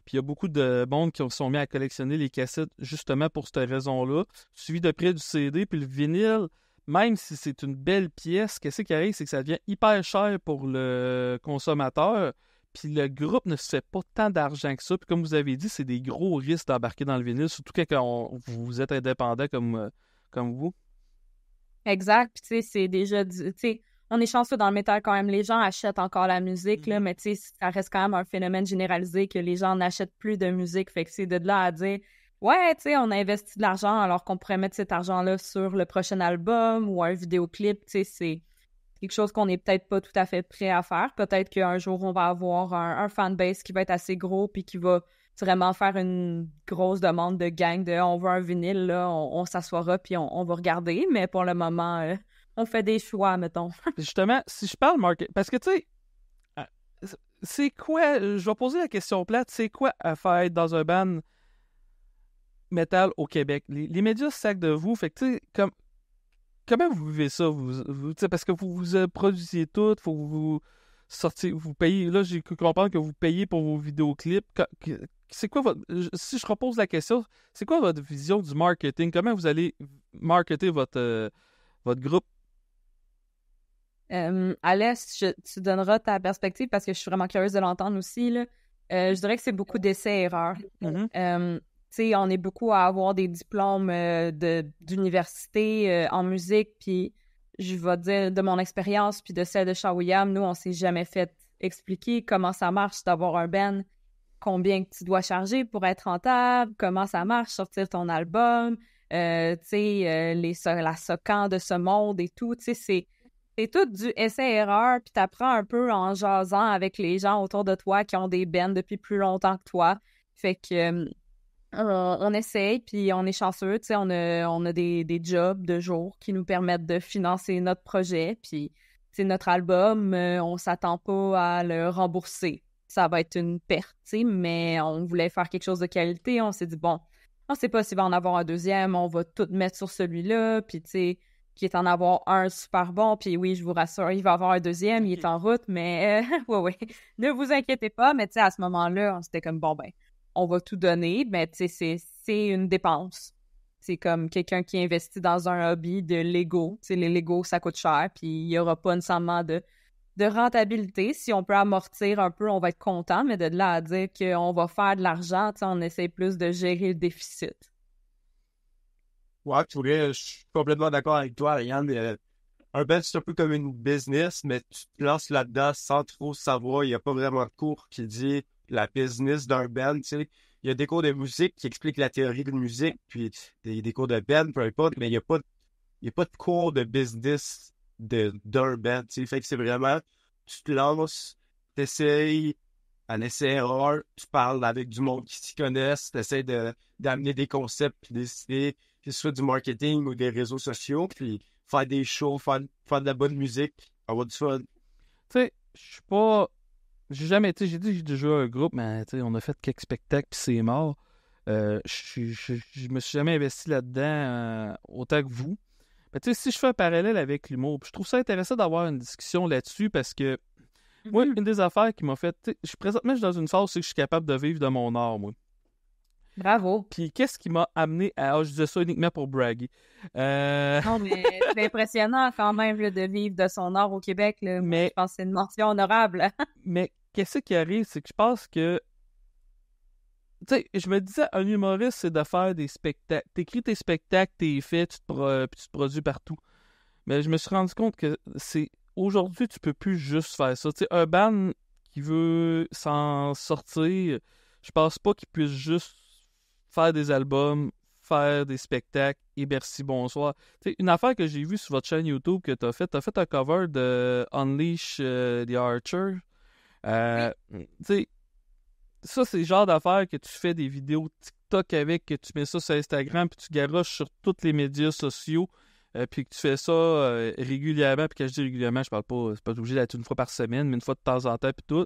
Puis il y a beaucoup de monde qui sont mis à collectionner les cassettes justement pour cette raison-là. Suivi de près du CD, puis le vinyle, même si c'est une belle pièce, qu'est-ce qui arrive, c'est que ça devient hyper cher pour le consommateur. Puis le groupe ne se fait pas tant d'argent que ça. Puis comme vous avez dit, c'est des gros risques d'embarquer dans le vinyle, surtout quand vous êtes indépendant comme vous. Exact. Puis tu sais, c'est déjà... Tu sais, on est chanceux dans le métal quand même. Les gens achètent encore la musique, là, mais tu sais, ça reste quand même un phénomène généralisé que les gens n'achètent plus de musique. Fait que c'est de là à dire, ouais, tu sais, on a investi de l'argent alors qu'on pourrait mettre cet argent-là sur le prochain album ou un vidéoclip. Tu sais, c'est quelque chose qu'on n'est peut-être pas tout à fait prêt à faire. Peut-être qu'un jour, on va avoir un fanbase qui va être assez gros puis qui va vraiment faire une grosse demande de gang de on veut un vinyle, là, on s'assoira puis on va regarder. Mais pour le moment... on fait des choix, mettons. Justement, si je parle market... Parce que, tu sais, c'est quoi... Je vais poser la question plate. C'est quoi à faire être dans un band metal au Québec? Les médias se sacent de vous. Fait que, tu sais, comment vous vivez ça? Vous parce que vous produisiez tout, faut que vous sortiez, vous payez... Là, j'ai cru comprendre que vous payez pour vos vidéoclips. C'est quoi votre... Si je repose la question, c'est quoi votre vision du marketing? Comment vous allez marketer votre groupe? Alès, tu donneras ta perspective parce que je suis vraiment curieuse de l'entendre aussi. Là. Je dirais que c'est beaucoup d'essais-erreurs. Tu sais, on est beaucoup à avoir des diplômes d'université en musique, puis je vais dire de mon expérience, puis de celle de Shawiyam, nous, on s'est jamais fait expliquer comment ça marche d'avoir un band, combien que tu dois charger pour être rentable, comment ça marche, sortir ton album, tu sais, la SOCAN de ce monde et tout, tu sais, c'est tout du essai-erreur, puis t'apprends un peu en jasant avec les gens autour de toi qui ont des bands depuis plus longtemps que toi. Fait que on essaye, puis on est chanceux, tu sais, on a des jobs de jour qui nous permettent de financer notre projet, puis tu sais, notre album, on s'attend pas à le rembourser. Ça va être une perte, tu sais, mais on voulait faire quelque chose de qualité, on s'est dit, bon, on sait pas s'il va en avoir un deuxième, on va tout mettre sur celui-là, puis tu sais, qui est en avoir un super bon, puis oui, je vous rassure, il va avoir un deuxième, il est en route, mais ouais, ne vous inquiétez pas, mais tu sais, à ce moment-là, on s'était comme, bon, ben, on va tout donner, mais tu sais, c'est une dépense. C'est comme quelqu'un qui investit dans un hobby de Lego. Tu sais, les Lego, ça coûte cher, puis il n'y aura pas nécessairement de rentabilité. Si on peut amortir un peu, on va être content, mais de là à dire qu'on va faire de l'argent, tu sais, on essaie plus de gérer le déficit. Ouais, je suis complètement d'accord avec toi, Ariane. Un band, c'est un peu comme une business, mais tu te lances là-dedans sans trop savoir. Il n'y a pas vraiment de cours qui dit la business d'un band, tu sais. Il y a des cours de musique qui expliquent la théorie de musique, puis des cours de band, peu importe, mais il n'y a pas de cours de business d'un band, tu sais. Fait que c'est vraiment, tu te lances, t'essayes, à l'essai-erreur, tu parles avec du monde qui s'y connaissent, t'essayes d'amener des concepts, puis décider que ce soit du marketing ou des réseaux sociaux, puis faire des shows, faire de la bonne musique, avoir du fun. Tu sais, je suis pas. J'ai jamais été. J'ai dit que j'ai déjà joué un groupe, mais tu sais, on a fait quelques spectacles, puis c'est mort. Je me suis jamais investi là-dedans autant que vous. Mais tu sais, si je fais un parallèle avec l'humour, puis je trouve ça intéressant d'avoir une discussion là-dessus parce que moi, une des affaires qui m'a fait. Présentement, je suis dans une phase où je suis capable de vivre de mon art, moi. Bravo. Puis qu'est-ce qui m'a amené à. Je disais ça uniquement pour braguer. Non, mais c'est impressionnant quand même là, de vivre de son art au Québec. Là. Mais, je pense que c'est une mention honorable. mais qu'est-ce qui arrive, c'est que je pense que. Tu sais, je me disais, un humoriste, c'est de faire des spectacles. T'écris tes spectacles, t'es fait, puis tu te produis partout. Mais je me suis rendu compte que c'est. Aujourd'hui, tu peux plus juste faire ça. Tu sais, un band qui veut s'en sortir, je pense pas qu'il puisse juste faire des albums, faire des spectacles et merci, bonsoir. Tu sais, une affaire que j'ai vue sur votre chaîne YouTube que t'as fait un cover de Unleash the Archer. Tu sais, ça, c'est le genre d'affaires que tu fais des vidéos TikTok avec, que tu mets ça sur Instagram, puis tu garoches sur tous les médias sociaux, puis que tu fais ça régulièrement. Puis quand je dis régulièrement, je parle pas, c'est pas obligé d'être une fois par semaine, mais une fois de temps en temps, puis tout.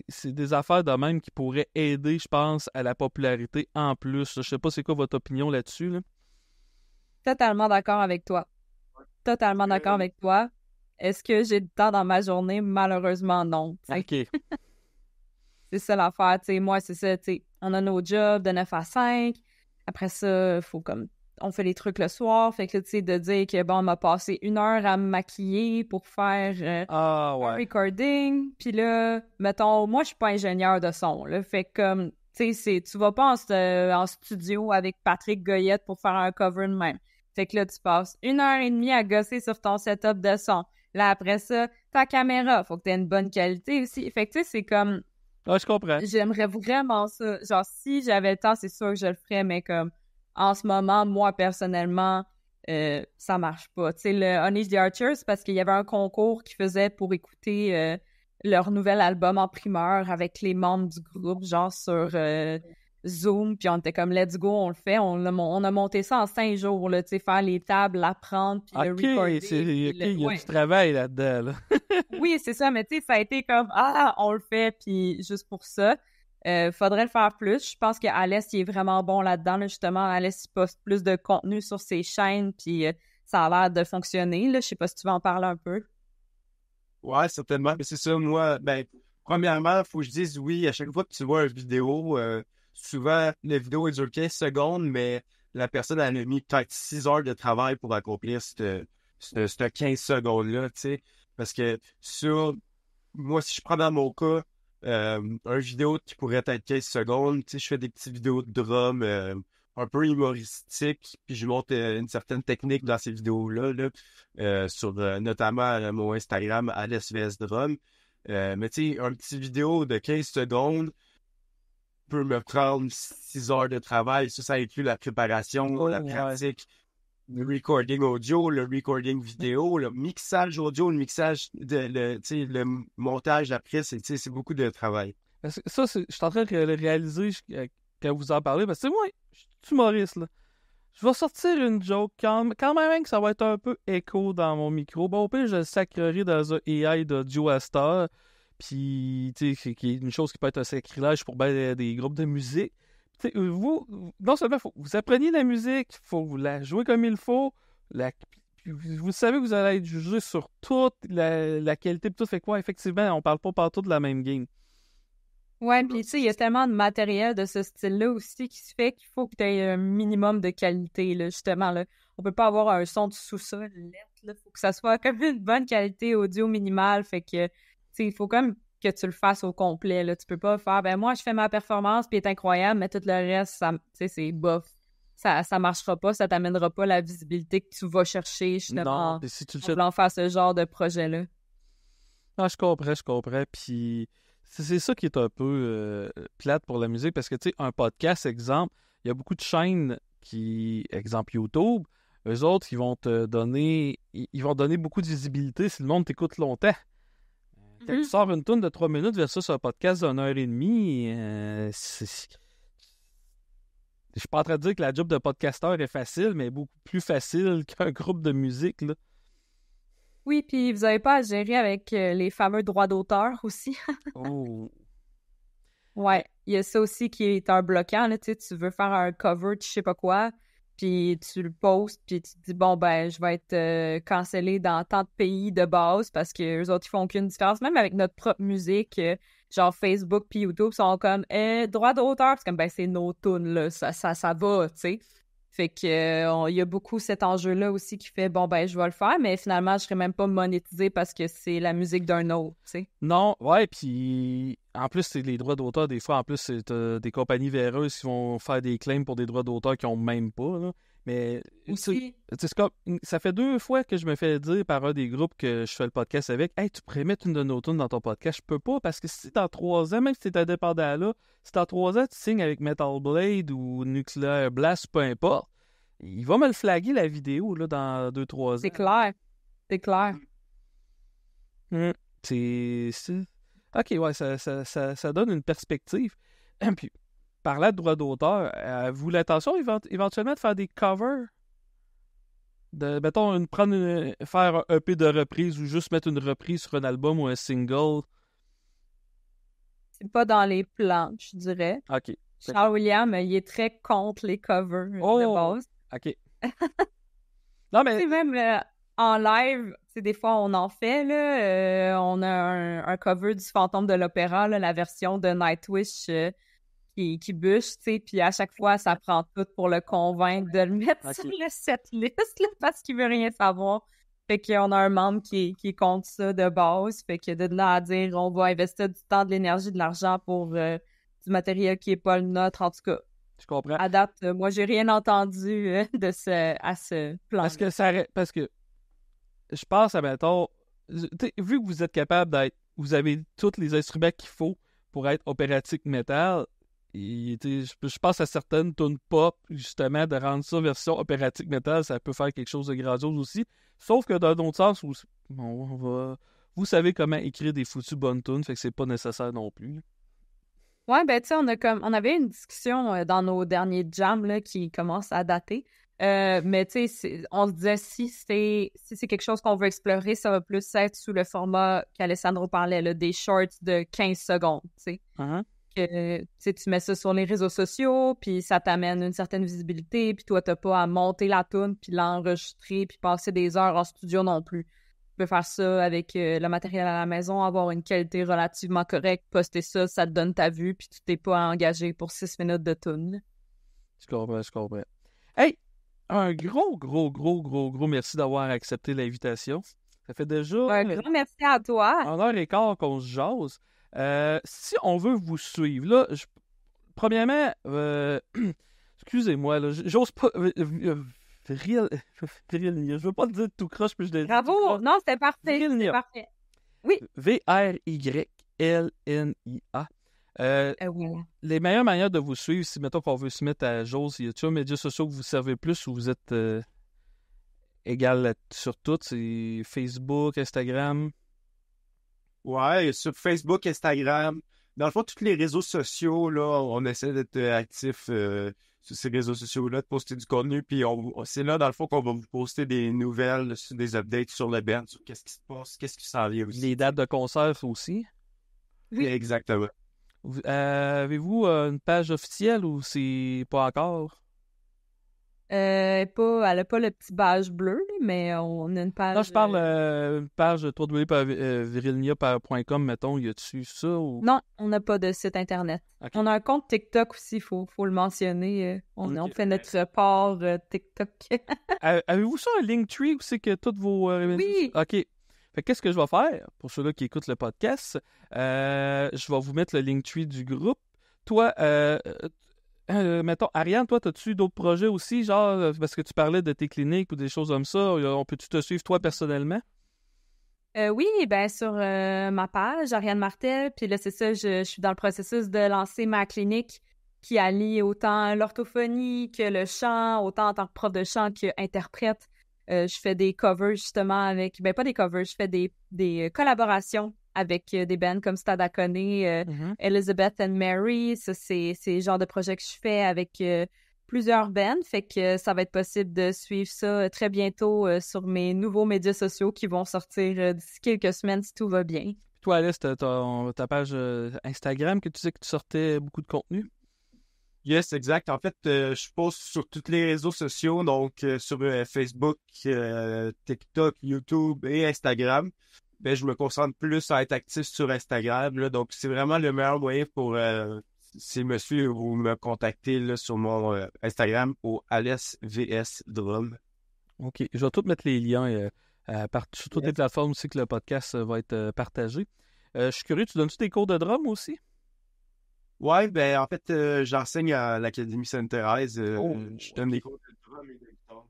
C'est des affaires de même qui pourraient aider, je pense, à la popularité en plus. Je sais pas c'est quoi votre opinion là-dessus. Là. Totalement d'accord avec toi. Totalement d'accord avec toi. Est-ce que j'ai du temps dans ma journée? Malheureusement, non. OK. C'est ça l'affaire, tu sais. Moi, c'est ça, tu sais. On a nos jobs de 9 à 5. Après ça, faut comme... On fait les trucs le soir. Fait que, tu sais, de dire que, bon, on m'a passé 1 heure à me maquiller pour faire un recording. Puis là, mettons, moi, je suis pas ingénieur de son, là. Fait que, comme, tu sais, tu vas pas en studio avec Patrick Goyette pour faire un cover de même. Fait que là, tu passes 1 heure et demie à gosser sur ton setup de son. Là, après ça, ta caméra, faut que t'aies une bonne qualité aussi. Fait que, tu sais, c'est comme... Ah, je comprends. J'aimerais vraiment ça. Genre, si j'avais le temps, c'est sûr que je le ferais, mais comme, en ce moment, moi, personnellement, ça marche pas. Tu sais, le Unleash the Archers, parce qu'il y avait un concours qu'ils faisaient pour écouter leur nouvel album en primeur avec les membres du groupe, genre sur Zoom, puis on était comme, let's go, on le fait. On a monté ça en 5 jours, là, tu sais, faire les tables, l'apprendre, puis le recorder. Il y a du travail là-dedans, là. Oui, c'est ça, mais tu sais, ça a été comme, on le fait, puis juste pour ça. Faudrait le faire plus. Je pense qu'Alès, il est vraiment bon là-dedans, là, justement. Alès, il poste plus de contenu sur ses chaînes, puis ça a l'air de fonctionner, là. Je sais pas si tu veux en parler un peu. Ouais, certainement. Mais c'est ça, moi, premièrement, il faut que je dise oui, à chaque fois que tu vois une vidéo, souvent, la vidéo, elle dure 15 secondes, mais la personne, elle a mis peut-être 6 heures de travail pour accomplir cette 15 secondes-là, tu sais. Parce que moi, si je prends dans mon cas, un vidéo qui pourrait être 15 secondes. Tu sais, je fais des petites vidéos de drum un peu humoristiques, puis je montre une certaine technique dans ces vidéos-là, sur notamment mon Instagram, AlesVSDrum. Mais tu sais, un petit vidéo de 15 secondes peut me prendre 6 heures de travail. Ça inclut la préparation, la pratique, le recording audio, le recording vidéo, le mixage audio, le mixage, le montage après, c'est beaucoup de travail. Parce que ça, je suis en train de le réaliser quand vous en parlez, parce que moi, je suis humoriste, là. Je vais sortir une joke quand même que ça va être un peu écho dans mon micro. Bon, au pire, je le sacrerai dans un AI d'audio à cette heure. Puis, tu sais, c'est une chose qui peut être un sacrilège pour ben des groupes de musique. Tu sais, vous, non seulement faut vous appreniez la musique, il faut vous la jouer comme il faut. Puis vous savez que vous allez être jugé sur toute la qualité. Puis tout fait quoi? Effectivement, on parle pas partout de la même game. Ouais, puis tu sais, il y a tellement de matériel de ce style-là aussi qui se fait qu'il faut que tu aies un minimum de qualité, là, justement, là. On peut pas avoir un son de sous-sol lettre, là. Faut que ça soit comme une bonne qualité audio minimale, fait que, tu sais, il faut comme que tu le fasses au complet, là. Tu peux pas faire, ben moi, je fais ma performance, puis elle est incroyable, mais tout le reste, ça, tu sais, c'est bof. Ça marchera pas, ça t'amènera pas la visibilité que tu vas chercher, justement, Non, si tu le en voulant faire ce genre de projet-là. Non, je comprends, puis... C'est ça qui est un peu plate pour la musique, parce que, tu sais, un podcast, exemple, il y a beaucoup de chaînes qui, exemple YouTube, eux autres, ils vont te donner, ils vont donner beaucoup de visibilité si le monde t'écoute longtemps. Quand tu sors une tourne de 3 minutes versus un podcast d'1 heure et demie, je suis pas en train de dire que la job de podcasteur est facile, mais beaucoup plus facile qu'un groupe de musique, là. Oui, puis vous avez pas à gérer avec les fameux droits d'auteur aussi. Oh. Ouais, il y a ça aussi qui est un bloquant, là, tu sais, tu veux faire un cover de je sais pas quoi, puis tu le postes, puis tu te dis, bon, ben, je vais être cancellé dans tant de pays de base parce que eux autres, ils font aucune différence. Même avec notre propre musique, genre Facebook puis YouTube sont comme, droit d'auteur, c'est comme, ben, c'est nos tunes, là, ça va, tu sais. Fait que il y a beaucoup cet enjeu-là aussi qui fait, bon, ben, je vais le faire, mais finalement, je serai même pas monétisé parce que c'est la musique d'un autre, tu sais. Non, ouais, puis en plus, c'est les droits d'auteur, des fois, en plus, c'est des compagnies véreuses qui vont faire des claims pour des droits d'auteur qu'ils ont même pas, là. Mais Aussi. c'est comme, ça fait 2 fois que je me fais dire par un des groupes que je fais le podcast avec, « Hey, tu pourrais mettre une de nos tunes dans ton podcast. » Je peux pas, parce que si dans 3 ans, même si t'es indépendant là, si dans 3 ans, tu signes avec Metal Blade ou Nuclear Blast, peu importe, il va me le flaguer, la vidéo, là, dans 2-3 ans. C'est clair. C'est clair. C'est... OK, ouais, ça donne une perspective. Puis, parlant de droits d'auteur, avez-vous l'intention éventuellement de faire des covers? Mettons, faire un EP de reprise ou juste mettre une reprise sur un album ou un single? C'est pas dans les plans, je dirais. OK. Charles William, il est très contre les covers de base. OK. Non, mais... C'est même en live, des fois, on en fait, là. On a un cover du Fantôme de l'Opéra, là, la version de Nightwish qui bûche, tu sais, puis à chaque fois, ça prend tout pour le convaincre de le mettre sur le setlist, là, parce qu'il veut rien savoir. Fait qu'on a un membre qui est contre ça de base. Fait que de là à dire, on va investir du temps, de l'énergie, de l'argent pour du matériel qui est pas le nôtre, en tout cas. Je comprends. À date, moi, j'ai rien entendu à ce plan. Parce que je pense à, mettons, vu que vous êtes capable vous avez tous les instruments qu'il faut pour être opératique metal, je pense à certaines tunes pop, justement, de rendre ça version opératique metal, ça peut faire quelque chose de grandiose aussi. Sauf que dans d'autres sens, vous savez comment écrire des foutues bonnes tunes, fait que c'est pas nécessaire non plus. Ouais, ben tu sais, on avait une discussion dans nos derniers jams là, qui commencent à dater. Mais tu sais, on se disait si c'est quelque chose qu'on veut explorer, ça va plus être sous le format qu'Alessandro parlait, là, des shorts de 15 secondes, tu sais. Uh-huh. Que tu mets ça sur les réseaux sociaux, puis ça t'amène une certaine visibilité, puis toi, t'as pas à monter la tune, puis l'enregistrer, puis passer des heures en studio non plus. Tu peux faire ça avec le matériel à la maison, avoir une qualité relativement correcte, poster ça, ça te donne ta vue, puis tu t'es pas engagé pour 6 minutes de tune. Je comprends. Hey! Un gros merci d'avoir accepté l'invitation. Ça fait déjà... Un grand merci à toi! En heure et quart qu'on se jase. Si on veut vous suivre, là, premièrement, excusez-moi, là, j'ose pas. Viril, je veux pas te dire tout croche, puis je l'ai dit. Bravo! Non, c'était parfait. Virilnia. C'était parfait. Oui. Vyрлnia. Oui. Les meilleures manières de vous suivre, si mettons qu'on veut se mettre à jour, s'il y a des médias sociaux que vous servez plus ou vous êtes égal sur toutes, c'est Facebook, Instagram. Ouais, sur Facebook, Instagram. Dans le fond, tous les réseaux sociaux, là, on essaie d'être actifs sur ces réseaux sociaux-là, de poster du contenu. Puis c'est là, dans le fond, qu'on va vous poster des nouvelles, des updates sur le band, sur qu'est-ce qui se passe, qu'est-ce qui s'en vient aussi. Les dates de concert aussi. Oui, exactement. Avez-vous une page officielle ou c'est pas encore? Elle a pas le petit badge bleu, là, mais on a une page. Non, je parle une page www.virilnia.com, mettons, y a-tu ça? Ou... Non, on n'a pas de site internet. Okay. On a un compte TikTok aussi, faut le mentionner. On fait notre part TikTok. Avez-vous ça, un Linktree où c'est que toutes vos... Oui! OK. Fait qu'est-ce que je vais faire, pour ceux-là qui écoutent le podcast? Je vais vous mettre le Linktree du groupe. Toi, mettons, Ariane, toi, as-tu d'autres projets aussi, genre, parce que tu parlais de tes cliniques ou des choses comme ça, on peut-tu te suivre toi personnellement? Oui, ben sur ma page, Ariane Martel, puis là, c'est ça, je suis dans le processus de lancer ma clinique qui allie autant l'orthophonie que le chant, autant en tant que prof de chant qu'interprète. Je fais des covers, justement, avec... Ben, pas des covers, je fais des collaborations avec des bands comme Stade Akone, Elizabeth and Mary. Ça, c'est le genre de projet que je fais avec plusieurs bands. Fait que ça va être possible de suivre ça très bientôt sur mes nouveaux médias sociaux qui vont sortir d'ici quelques semaines si tout va bien. Toi, Alice, ta page Instagram que tu sais que tu sortais beaucoup de contenu? Yes, exact. En fait, je poste sur tous les réseaux sociaux, donc sur Facebook, TikTok, YouTube et Instagram. Ben, je me concentre plus à être actif sur Instagram, là, donc c'est vraiment le meilleur moyen pour, s'il me suit ou me contacter là, sur mon Instagram au AlesVSDrum. OK. Je vais tout mettre les liens sur toutes les plateformes aussi que le podcast va être partagé. Je suis curieux, tu donnes-tu des cours de drum aussi? Ouais, ben en fait, j'enseigne à l'Académie Sainte-Thérèse. Je donne des cours de drum et de guitare.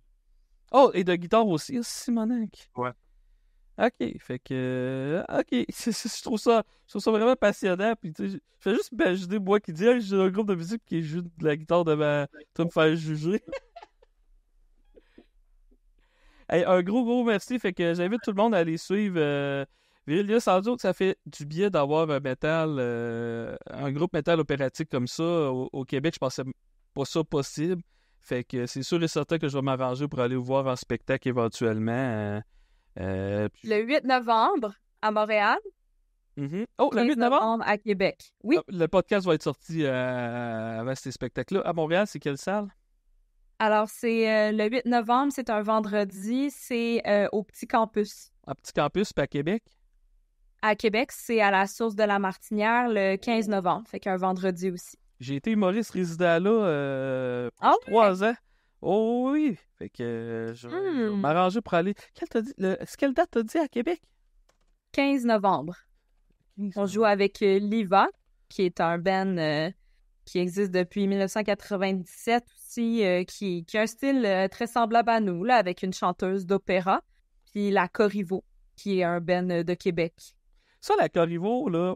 Oh, et de guitare aussi, Simonac. Ouais. OK, fait que... OK, je trouve ça vraiment passionnant, puis tu sais, je fais juste imaginer moi qui dis « Hey, j'ai un groupe de musique qui joue de la guitare devant... Tu vas me faire juger. » Hey, un gros merci, fait que j'invite tout le monde à aller suivre Virilnia. Sans doute, ça fait du bien d'avoir un groupe métal opératique comme ça. Au Québec, je pensais pas ça possible. Fait que c'est sûr et certain que je vais m'arranger pour aller vous voir en spectacle éventuellement. Le 8 novembre à Montréal. Oh, le 8 novembre à Québec. Oui. Le podcast va être sorti avant ces spectacles-là. À Montréal, c'est quelle salle? Alors, c'est le 8 novembre, c'est un vendredi, c'est au Petit Campus. À Petit Campus, puis à Québec? À Québec, c'est à la Source de la Martinière le 15 novembre, fait qu'un vendredi aussi. J'ai été humoriste résident là 3 ans. Oh oui! Fait que je vais m'arranger pour aller. Quelle date t'as dit à Québec? 15 novembre. On joue avec Liva, qui est un band qui existe depuis 1997 aussi, qui a un style très semblable à nous, là, avec une chanteuse d'opéra, puis la Corriveau, qui est un band de Québec. Ça, la Corriveau, là,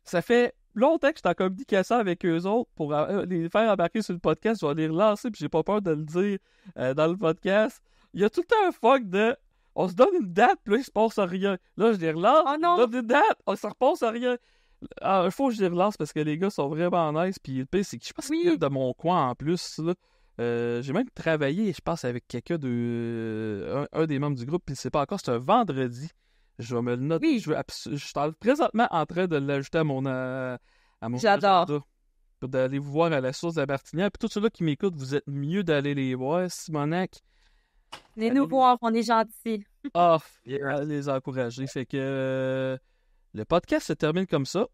ça fait longtemps que je suis en communication avec eux autres pour les faire embarquer sur le podcast. Je vais les relancer, puis j'ai pas peur de le dire dans le podcast. Il y a tout un fuck de... On se donne une date, puis là, il se passe rien. Là, je les relance, on donne une date, ça repasse à rien. Il faut que je les relance parce que les gars sont vraiment nice. Puis le pire, c'est que je pense qu'il y a de mon coin en plus. Là. J'ai même travaillé, je pense, avec quelqu'un un des membres du groupe. Puis c'est pas encore, c'est un vendredi. Je vais me le noter. Oui. Je suis présentement en train de l'ajouter à mon J'adore. agenda. Pour d'aller vous voir à la Source de la Martinière. Puis tous ceux-là qui m'écoutent, vous êtes mieux d'aller les voir. Simonac. Venez nous voir, on est gentils. Allez les encourager. Fait que le podcast se termine comme ça.